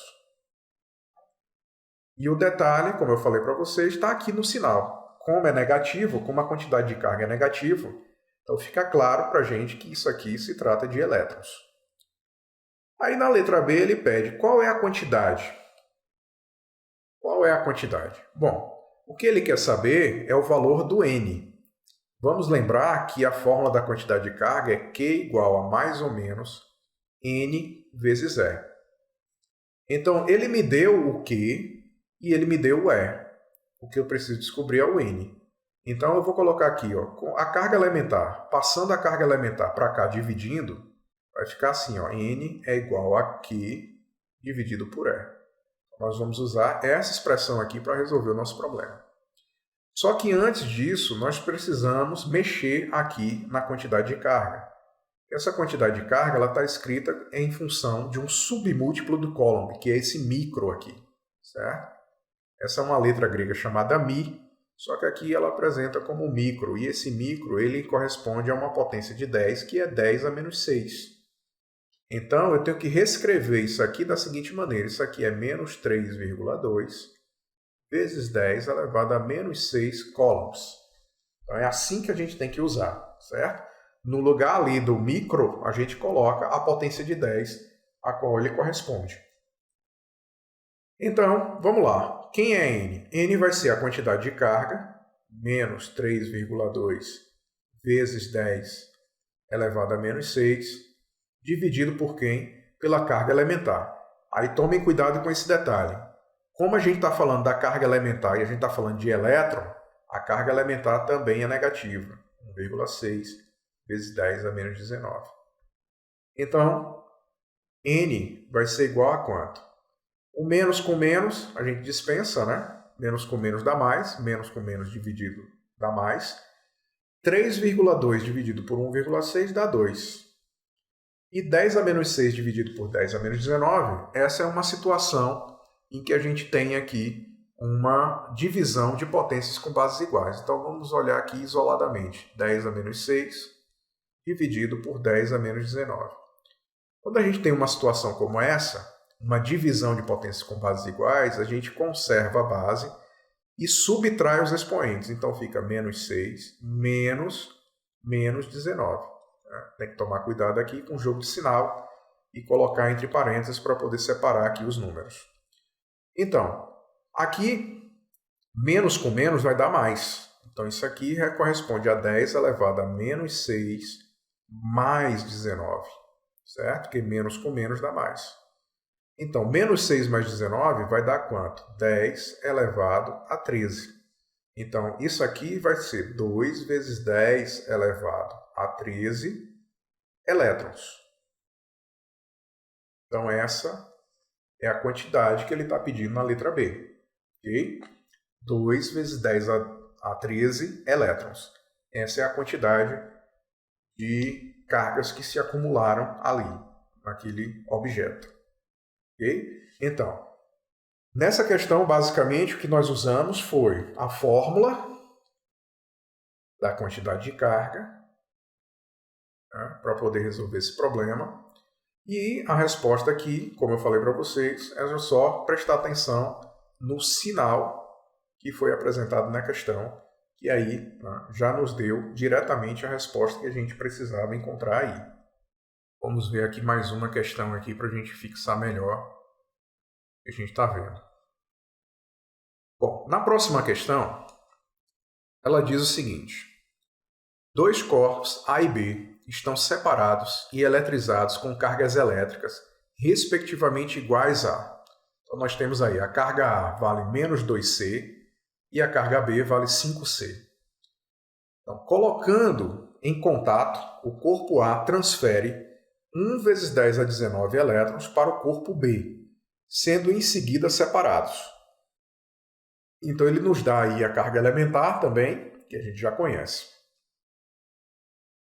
S1: E o detalhe, como eu falei para vocês, está aqui no sinal. Como é negativo, como a quantidade de carga é negativa, então fica claro para a gente que isso aqui se trata de elétrons. Aí na letra B ele pede qual é a quantidade. Qual é a quantidade? Bom, o que ele quer saber é o valor do N. Vamos lembrar que a fórmula da quantidade de carga é Q igual a mais ou menos N vezes E. Então ele me deu o Q e ele me deu o E. O que eu preciso descobrir é o N. Então eu vou colocar aqui, ó, a carga elementar, passando a carga elementar para cá, dividindo, vai ficar assim, ó, N é igual a Q dividido por E. Nós vamos usar essa expressão aqui para resolver o nosso problema. Só que antes disso, nós precisamos mexer aqui na quantidade de carga. Essa quantidade de carga está escrita em função de um submúltiplo do Coulomb, que é esse micro aqui, certo? Essa é uma letra grega chamada mi, só que aqui ela apresenta como micro, e esse micro ele corresponde a uma potência de 10, que é 10 a menos 6. Então, eu tenho que reescrever isso aqui da seguinte maneira. Isso aqui é menos 3,2 vezes 10 elevado a menos 6 coulombs. Então, é assim que a gente tem que usar, certo? No lugar ali do micro, a gente coloca a potência de 10, a qual ele corresponde. Então, vamos lá. Quem é N? N vai ser a quantidade de carga, menos 3,2 vezes 10 elevado a menos 6, dividido por quem? Pela carga elementar. Aí tomem cuidado com esse detalhe. Como a gente está falando da carga elementar e a gente está falando de elétron, a carga elementar também é negativa. 1,6 vezes 10 a menos 19. Então, N vai ser igual a quanto? O menos com menos, a gente dispensa, né? Menos com menos dá mais, menos com menos dividido dá mais. 3,2 dividido por 1,6 dá 2. E 10 a menos 6 dividido por 10 a menos 19, essa é uma situação em que a gente tem aqui uma divisão de potências com bases iguais. Então, vamos olhar aqui isoladamente. 10 a menos 6 dividido por 10 a menos 19. Quando a gente tem uma situação como essa, uma divisão de potências com bases iguais, a gente conserva a base e subtrai os expoentes. Então, fica menos 6 menos 19. Tem que tomar cuidado aqui com o jogo de sinal e colocar entre parênteses para poder separar aqui os números. Então, aqui, menos com menos vai dar mais. Então, isso aqui corresponde a 10 elevado a menos 6 mais 19, certo? Porque menos com menos dá mais. Então, menos 6 mais 19 vai dar quanto? 10 elevado a 13. Então, isso aqui vai ser 2 vezes 10 elevado a 13 elétrons. Então, essa é a quantidade que ele está pedindo na letra B. Ok? 2 vezes 10 a 13 elétrons. Essa é a quantidade de cargas que se acumularam ali, naquele objeto. Ok? Então, nessa questão, basicamente, o que nós usamos foi a fórmula da quantidade de carga, né, para poder resolver esse problema. E a resposta aqui, como eu falei para vocês, é só prestar atenção no sinal que foi apresentado na questão, que aí, né, já nos deu diretamente a resposta que a gente precisava encontrar aí. Vamos ver aqui mais uma questão aqui para a gente fixar melhor o que a gente está vendo. Bom, na próxima questão, ela diz o seguinte: dois corpos A e B estão separados e eletrizados com cargas elétricas, respectivamente iguais a... Então, nós temos aí a carga A vale menos 2C e a carga B vale 5C. Então, colocando em contato, o corpo A transfere 1 vezes 10 a 19 elétrons para o corpo B, sendo em seguida separados. Então, ele nos dá aí a carga elementar também, que a gente já conhece.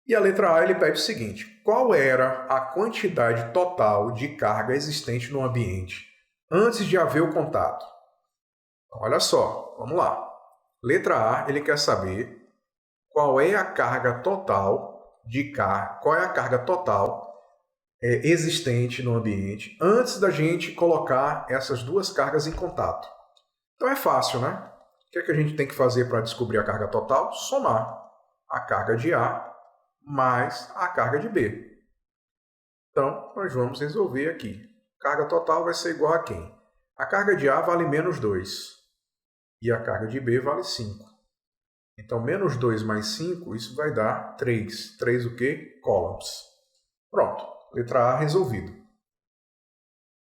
S1: E a letra A ele pede o seguinte: qual era a quantidade total de carga existente no ambiente antes de haver o contato? Então, olha só, vamos lá. Letra A, ele quer saber qual é a carga total existente no ambiente antes da gente colocar essas duas cargas em contato. Então é fácil, né? O que é que a gente tem que fazer para descobrir a carga total? Somar a carga de A mais a carga de B. Então, nós vamos resolver aqui. Carga total vai ser igual a quem? A carga de A vale menos 2 e a carga de B vale 5. Então, menos 2 mais 5, isso vai dar 3. 3 o quê? Coulombs. Pronto, letra A resolvido.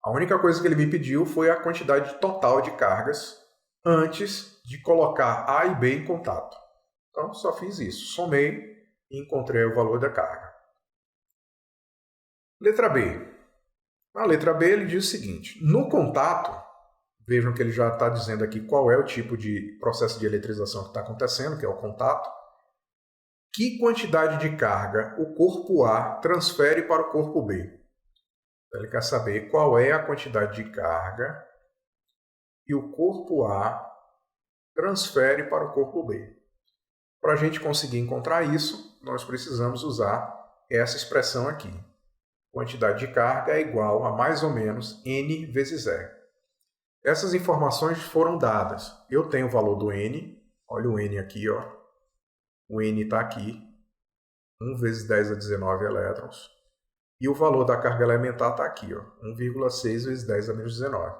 S1: A única coisa que ele me pediu foi a quantidade total de cargas antes de colocar A e B em contato. Então, só fiz isso. Somei e encontrei o valor da carga. Letra B. Na letra B ele diz o seguinte: no contato, Vejam que ele já está dizendo aqui qual é o tipo de processo de eletrização que está acontecendo, que é o contato. Que quantidade de carga o corpo A transfere para o corpo B? Então, ele quer saber qual é a quantidade de carga que o corpo A transfere para o corpo B. Para a gente conseguir encontrar isso, nós precisamos usar essa expressão aqui. Quantidade de carga é igual a mais ou menos N vezes E. Essas informações foram dadas. Eu tenho o valor do N, olha o N aqui, ó. O N está aqui, 1 vezes 10 a 19 elétrons. E o valor da carga elementar está aqui, ó, 1,6 vezes 10 a menos 19.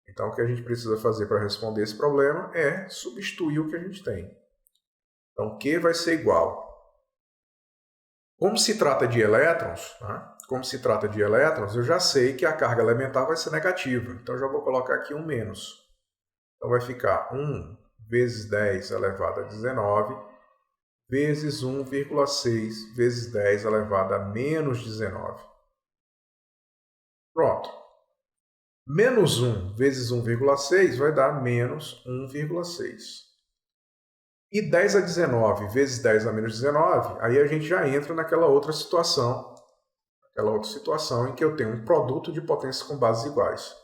S1: Então, o que a gente precisa fazer para responder esse problema é substituir o que a gente tem. Então, Q vai ser igual. Como se trata de elétrons, eu já sei que a carga elementar vai ser negativa. Então, eu já vou colocar aqui um menos. Então, vai ficar 1 vezes 10 elevado a 19 vezes 1,6 vezes 10 elevado a menos 19. Pronto. Menos 1 vezes 1,6 vai dar menos 1,6. E 10 a 19 vezes 10 a menos 19, aí a gente já entra naquela outra situação em que eu tenho um produto de potências com bases iguais.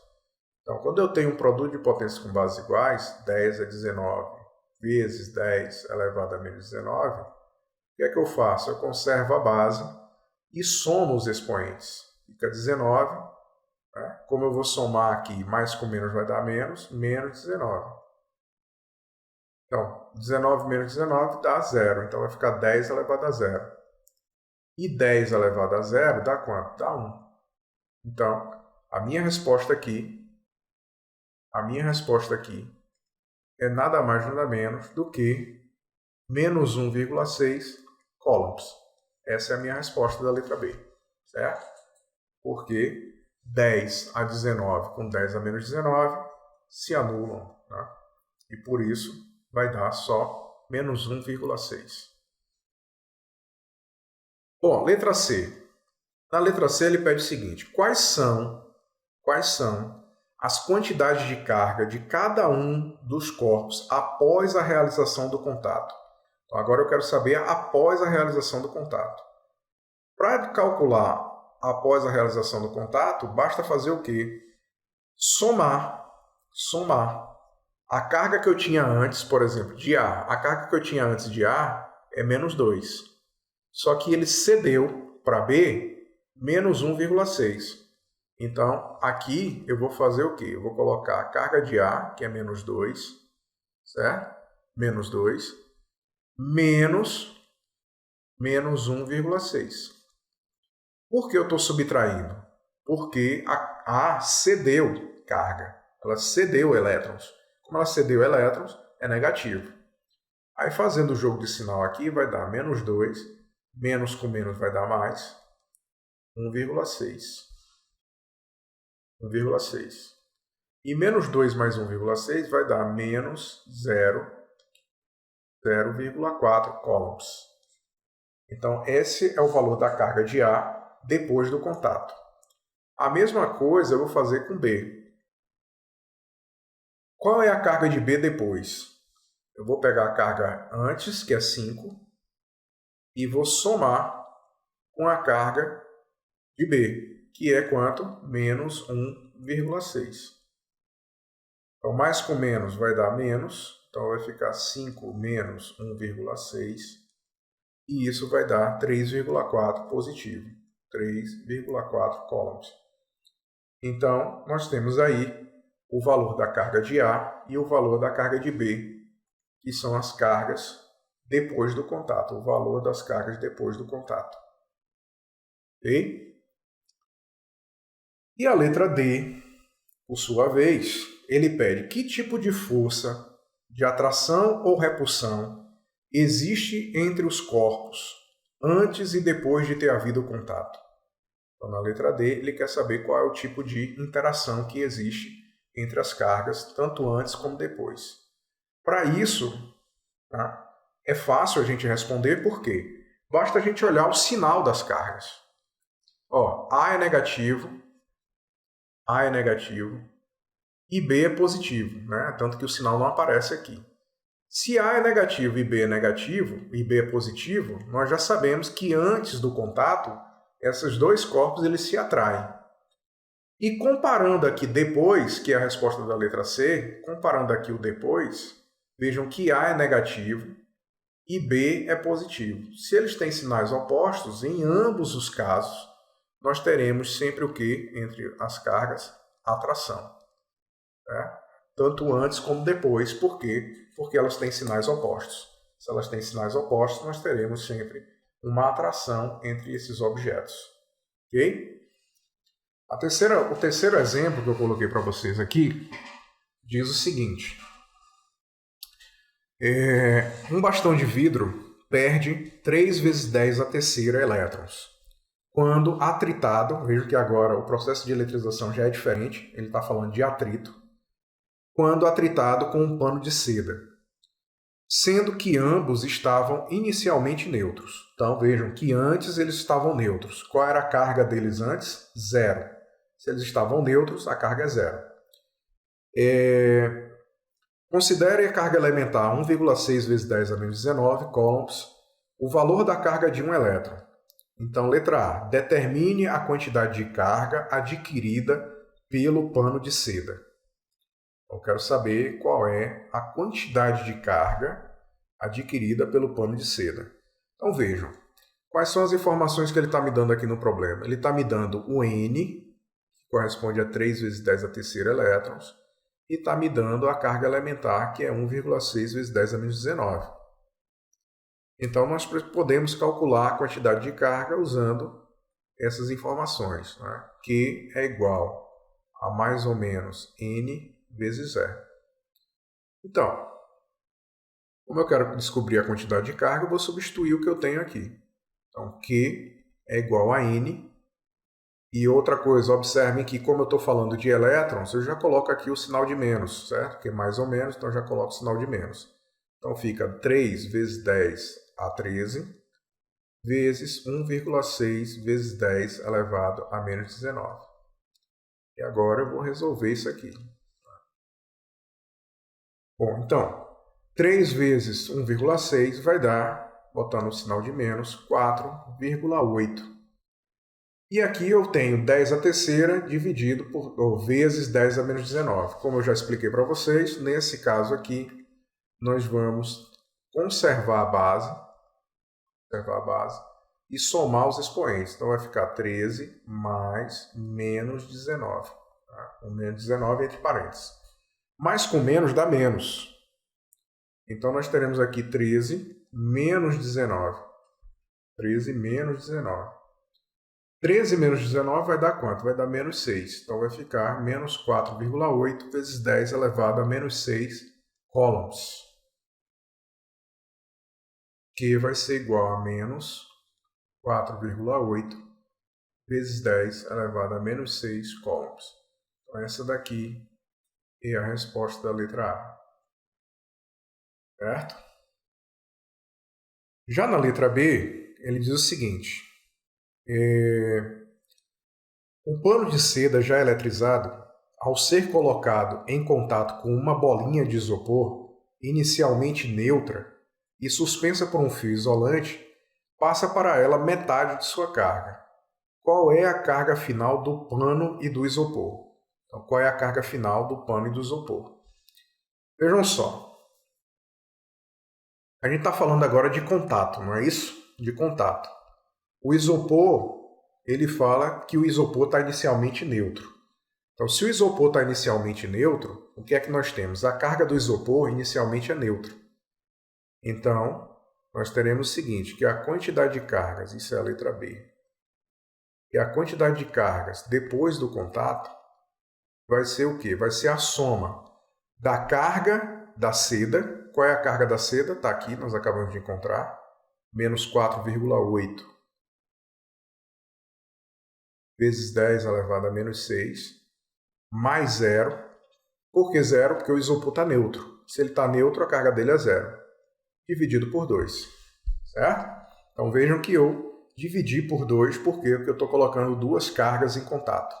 S1: Então, quando eu tenho um produto de potências com bases iguais, 10 a 19 vezes 10 elevado a menos 19, o que é que eu faço? Eu conservo a base e somo os expoentes. Fica 19, né? Como eu vou somar aqui, mais com menos vai dar menos 19. Então, 19 menos 19 dá 0. Então, vai ficar 10 elevado a 0. E 10 elevado a 0 dá quanto? Dá 1. Então, a minha resposta aqui é nada mais nada menos do que menos 1,6 coulombs. Essa é a minha resposta da letra B. Certo? Porque 10 a 19 com 10 a menos 19 se anulam. Tá? E por isso vai dar só menos 1,6. Bom, letra C. Na letra C ele pede o seguinte: quais são as quantidades de carga de cada um dos corpos após a realização do contato? Então, agora eu quero saber após a realização do contato. Para calcular após a realização do contato, basta fazer o quê? Somar. A carga que eu tinha antes, por exemplo, de A, a carga que eu tinha antes de A é menos 2. Só que ele cedeu para B menos 1,6. Então, aqui eu vou fazer o quê? Eu vou colocar a carga de A, que é menos 2, certo? Menos 2, menos 1,6. Por que eu estou subtraindo? Porque a A cedeu carga, ela cedeu elétrons. Como ela cedeu elétrons, é negativo. Aí, fazendo o jogo de sinal aqui, vai dar menos 2, menos com menos vai dar mais, 1,6. E menos 2 mais 1,6 vai dar menos 0,4 coulombs. Então, esse é o valor da carga de A depois do contato. A mesma coisa eu vou fazer com B. Qual é a carga de B depois? Eu vou pegar a carga antes, que é 5, e vou somar com a carga de B, que é quanto? Menos 1,6. Então, mais com menos vai dar menos, então vai ficar 5 menos 1,6, e isso vai dar 3,4 positivo, 3,4 coulombs. Então, nós temos aí o valor da carga de A e o valor da carga de B, que são as cargas depois do contato, o valor das cargas depois do contato. Ok? E a letra D, por sua vez, ele pede que tipo de força de atração ou repulsão existe entre os corpos antes e depois de ter havido o contato. Então, na letra D, ele quer saber qual é o tipo de interação que existe entre as cargas, tanto antes como depois. Para isso, tá, é fácil a gente responder, por quê? Basta a gente olhar o sinal das cargas. Ó, A é negativo, e B é positivo, né? Tanto que o sinal não aparece aqui. Se A é negativo e B é negativo, e B é positivo, nós já sabemos que antes do contato, esses dois corpos eles se atraem. E comparando aqui depois, que é a resposta da letra C, comparando aqui o depois, vejam que A é negativo e B é positivo. Se eles têm sinais opostos, em ambos os casos, nós teremos sempre o que entre as cargas? Atração. Né? Tanto antes como depois. Por quê? Porque elas têm sinais opostos. Se elas têm sinais opostos, nós teremos sempre uma atração entre esses objetos. Ok? O terceiro exemplo que eu coloquei para vocês aqui diz o seguinte. Um bastão de vidro perde 3 vezes 10 a terceira elétrons. Quando atritado, veja que agora o processo de eletrização já é diferente, ele está falando de atrito, quando atritado com um pano de seda, sendo que ambos estavam inicialmente neutros. Então vejam que antes eles estavam neutros. Qual era a carga deles antes? Zero. Se eles estavam neutros, a carga é zero. Considere a carga elementar 1,6 vezes 10 a menos 19 coulombs, o valor da carga de um elétron. Então, letra A. Determine a quantidade de carga adquirida pelo pano de seda. Eu quero saber qual é a quantidade de carga adquirida pelo pano de seda. Então, vejam. Quais são as informações que ele está me dando aqui no problema? Ele está me dando o N, que corresponde a 3 vezes 10 a terceira elétrons, e está me dando a carga elementar, que é 1,6 vezes 10 a menos 19. Então, nós podemos calcular a quantidade de carga usando essas informações, né? Que é igual a mais ou menos N vezes E. Então, como eu quero descobrir a quantidade de carga, eu vou substituir o que eu tenho aqui. Então, Q é igual a N. E outra coisa, observem que como eu estou falando de elétrons, eu já coloco aqui o sinal de menos, certo? Que é mais ou menos, então eu já coloco o sinal de menos. Então fica 3 vezes 10 a 13 vezes 1,6 vezes 10 elevado a menos 19. E agora eu vou resolver isso aqui. Bom, então, 3 vezes 1,6 vai dar, botando o sinal de menos, 4,8. E aqui eu tenho 10 a terceira dividido por vezes 10 a menos 19. Como eu já expliquei para vocês, nesse caso aqui, nós vamos conservar a base e somar os expoentes. Então vai ficar 13 mais menos 19. Tá? O menos 19 entre parênteses. Mais com menos dá menos. Então nós teremos aqui 13 menos 19. 13 menos 19. 13 menos 19 vai dar quanto? Vai dar menos 6. Então vai ficar menos 4,8 vezes 10 elevado a menos 6 coulombs. Que vai ser igual a menos 4,8 vezes 10 elevado a menos 6 coulombs. Então essa daqui é a resposta da letra A. Certo? Já na letra B, ele diz o seguinte. O pano de seda já eletrizado, ao ser colocado em contato com uma bolinha de isopor, inicialmente neutra, e suspensa por um fio isolante, passa para ela metade de sua carga. Qual é a carga final do pano e do isopor? Então, qual é a carga final do pano e do isopor? Vejam só. A gente está falando agora de contato, não é isso? De contato. O isopor, ele fala que o isopor está inicialmente neutro. Então, se o isopor está inicialmente neutro, o que é que nós temos? A carga do isopor inicialmente é neutra. Então, nós teremos o seguinte, que a quantidade de cargas, isso é a letra B, e a quantidade de cargas depois do contato vai ser o quê? Vai ser a soma da carga da seda. Qual é a carga da seda? Está aqui, nós acabamos de encontrar. Menos 4,8 vezes 10 elevado a menos 6, mais zero. Por que zero? Porque o isopor está neutro. Se ele está neutro, a carga dele é zero. Dividido por 2. Certo? Então vejam que eu dividi por 2, porque eu estou colocando duas cargas em contato.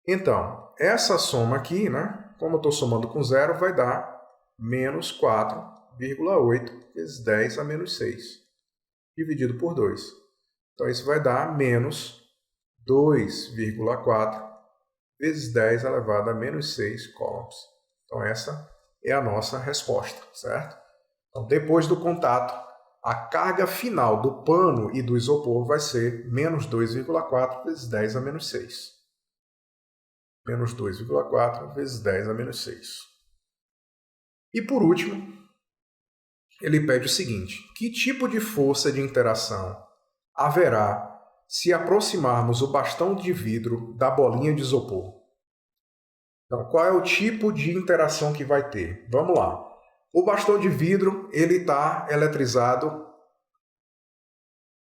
S1: Então, essa soma aqui, né? como eu estou somando com zero, vai dar menos 4,8 vezes 10 a menos 6, dividido por 2. Então, isso vai dar menos 2,4 vezes 10 elevado a menos 6 coulombs. Então, essa é a nossa resposta, certo? Então, depois do contato, a carga final do pano e do isopor vai ser menos 2,4 vezes 10 a menos 6. Menos 2,4 vezes 10 a menos 6. E por último, ele pede o seguinte: que tipo de força de interação haverá se aproximarmos o bastão de vidro da bolinha de isopor? Então, qual é o tipo de interação que vai ter? Vamos lá. O bastão de vidro, ele está eletrizado.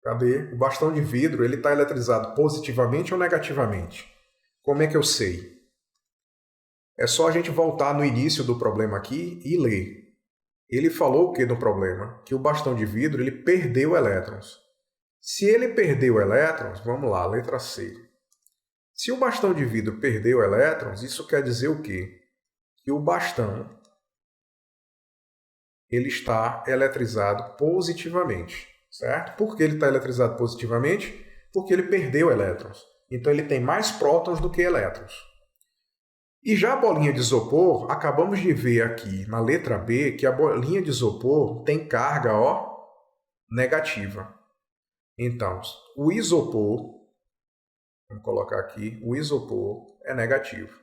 S1: Cadê? O bastão de vidro, ele está eletrizado positivamente ou negativamente? Como é que eu sei? É só a gente voltar no início do problema aqui e ler. Ele falou o que no problema? Que o bastão de vidro, ele perdeu elétrons. Se ele perdeu elétrons, vamos lá, letra C. Se o bastão de vidro perdeu elétrons, isso quer dizer o quê? Que o bastão ele está eletrizado positivamente, certo? Por que ele está eletrizado positivamente? Porque ele perdeu elétrons. Então ele tem mais prótons do que elétrons. E já a bolinha de isopor, acabamos de ver aqui na letra B que a bolinha de isopor tem carga negativa. Então, o isopor, vamos colocar aqui, o isopor é negativo.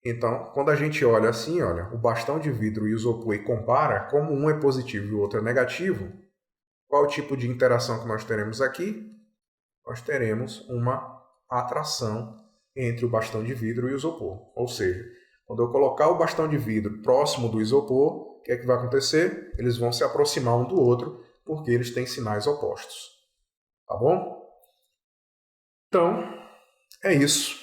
S1: Então, quando a gente olha assim, olha, o bastão de vidro e o isopor e compara, como um é positivo e o outro é negativo, qual o tipo de interação que nós teremos aqui? Nós teremos uma atração entre o bastão de vidro e o isopor. Ou seja, quando eu colocar o bastão de vidro próximo do isopor, o que é que vai acontecer? Eles vão se aproximar um do outro, porque eles têm sinais opostos. Tá bom? Então, é isso.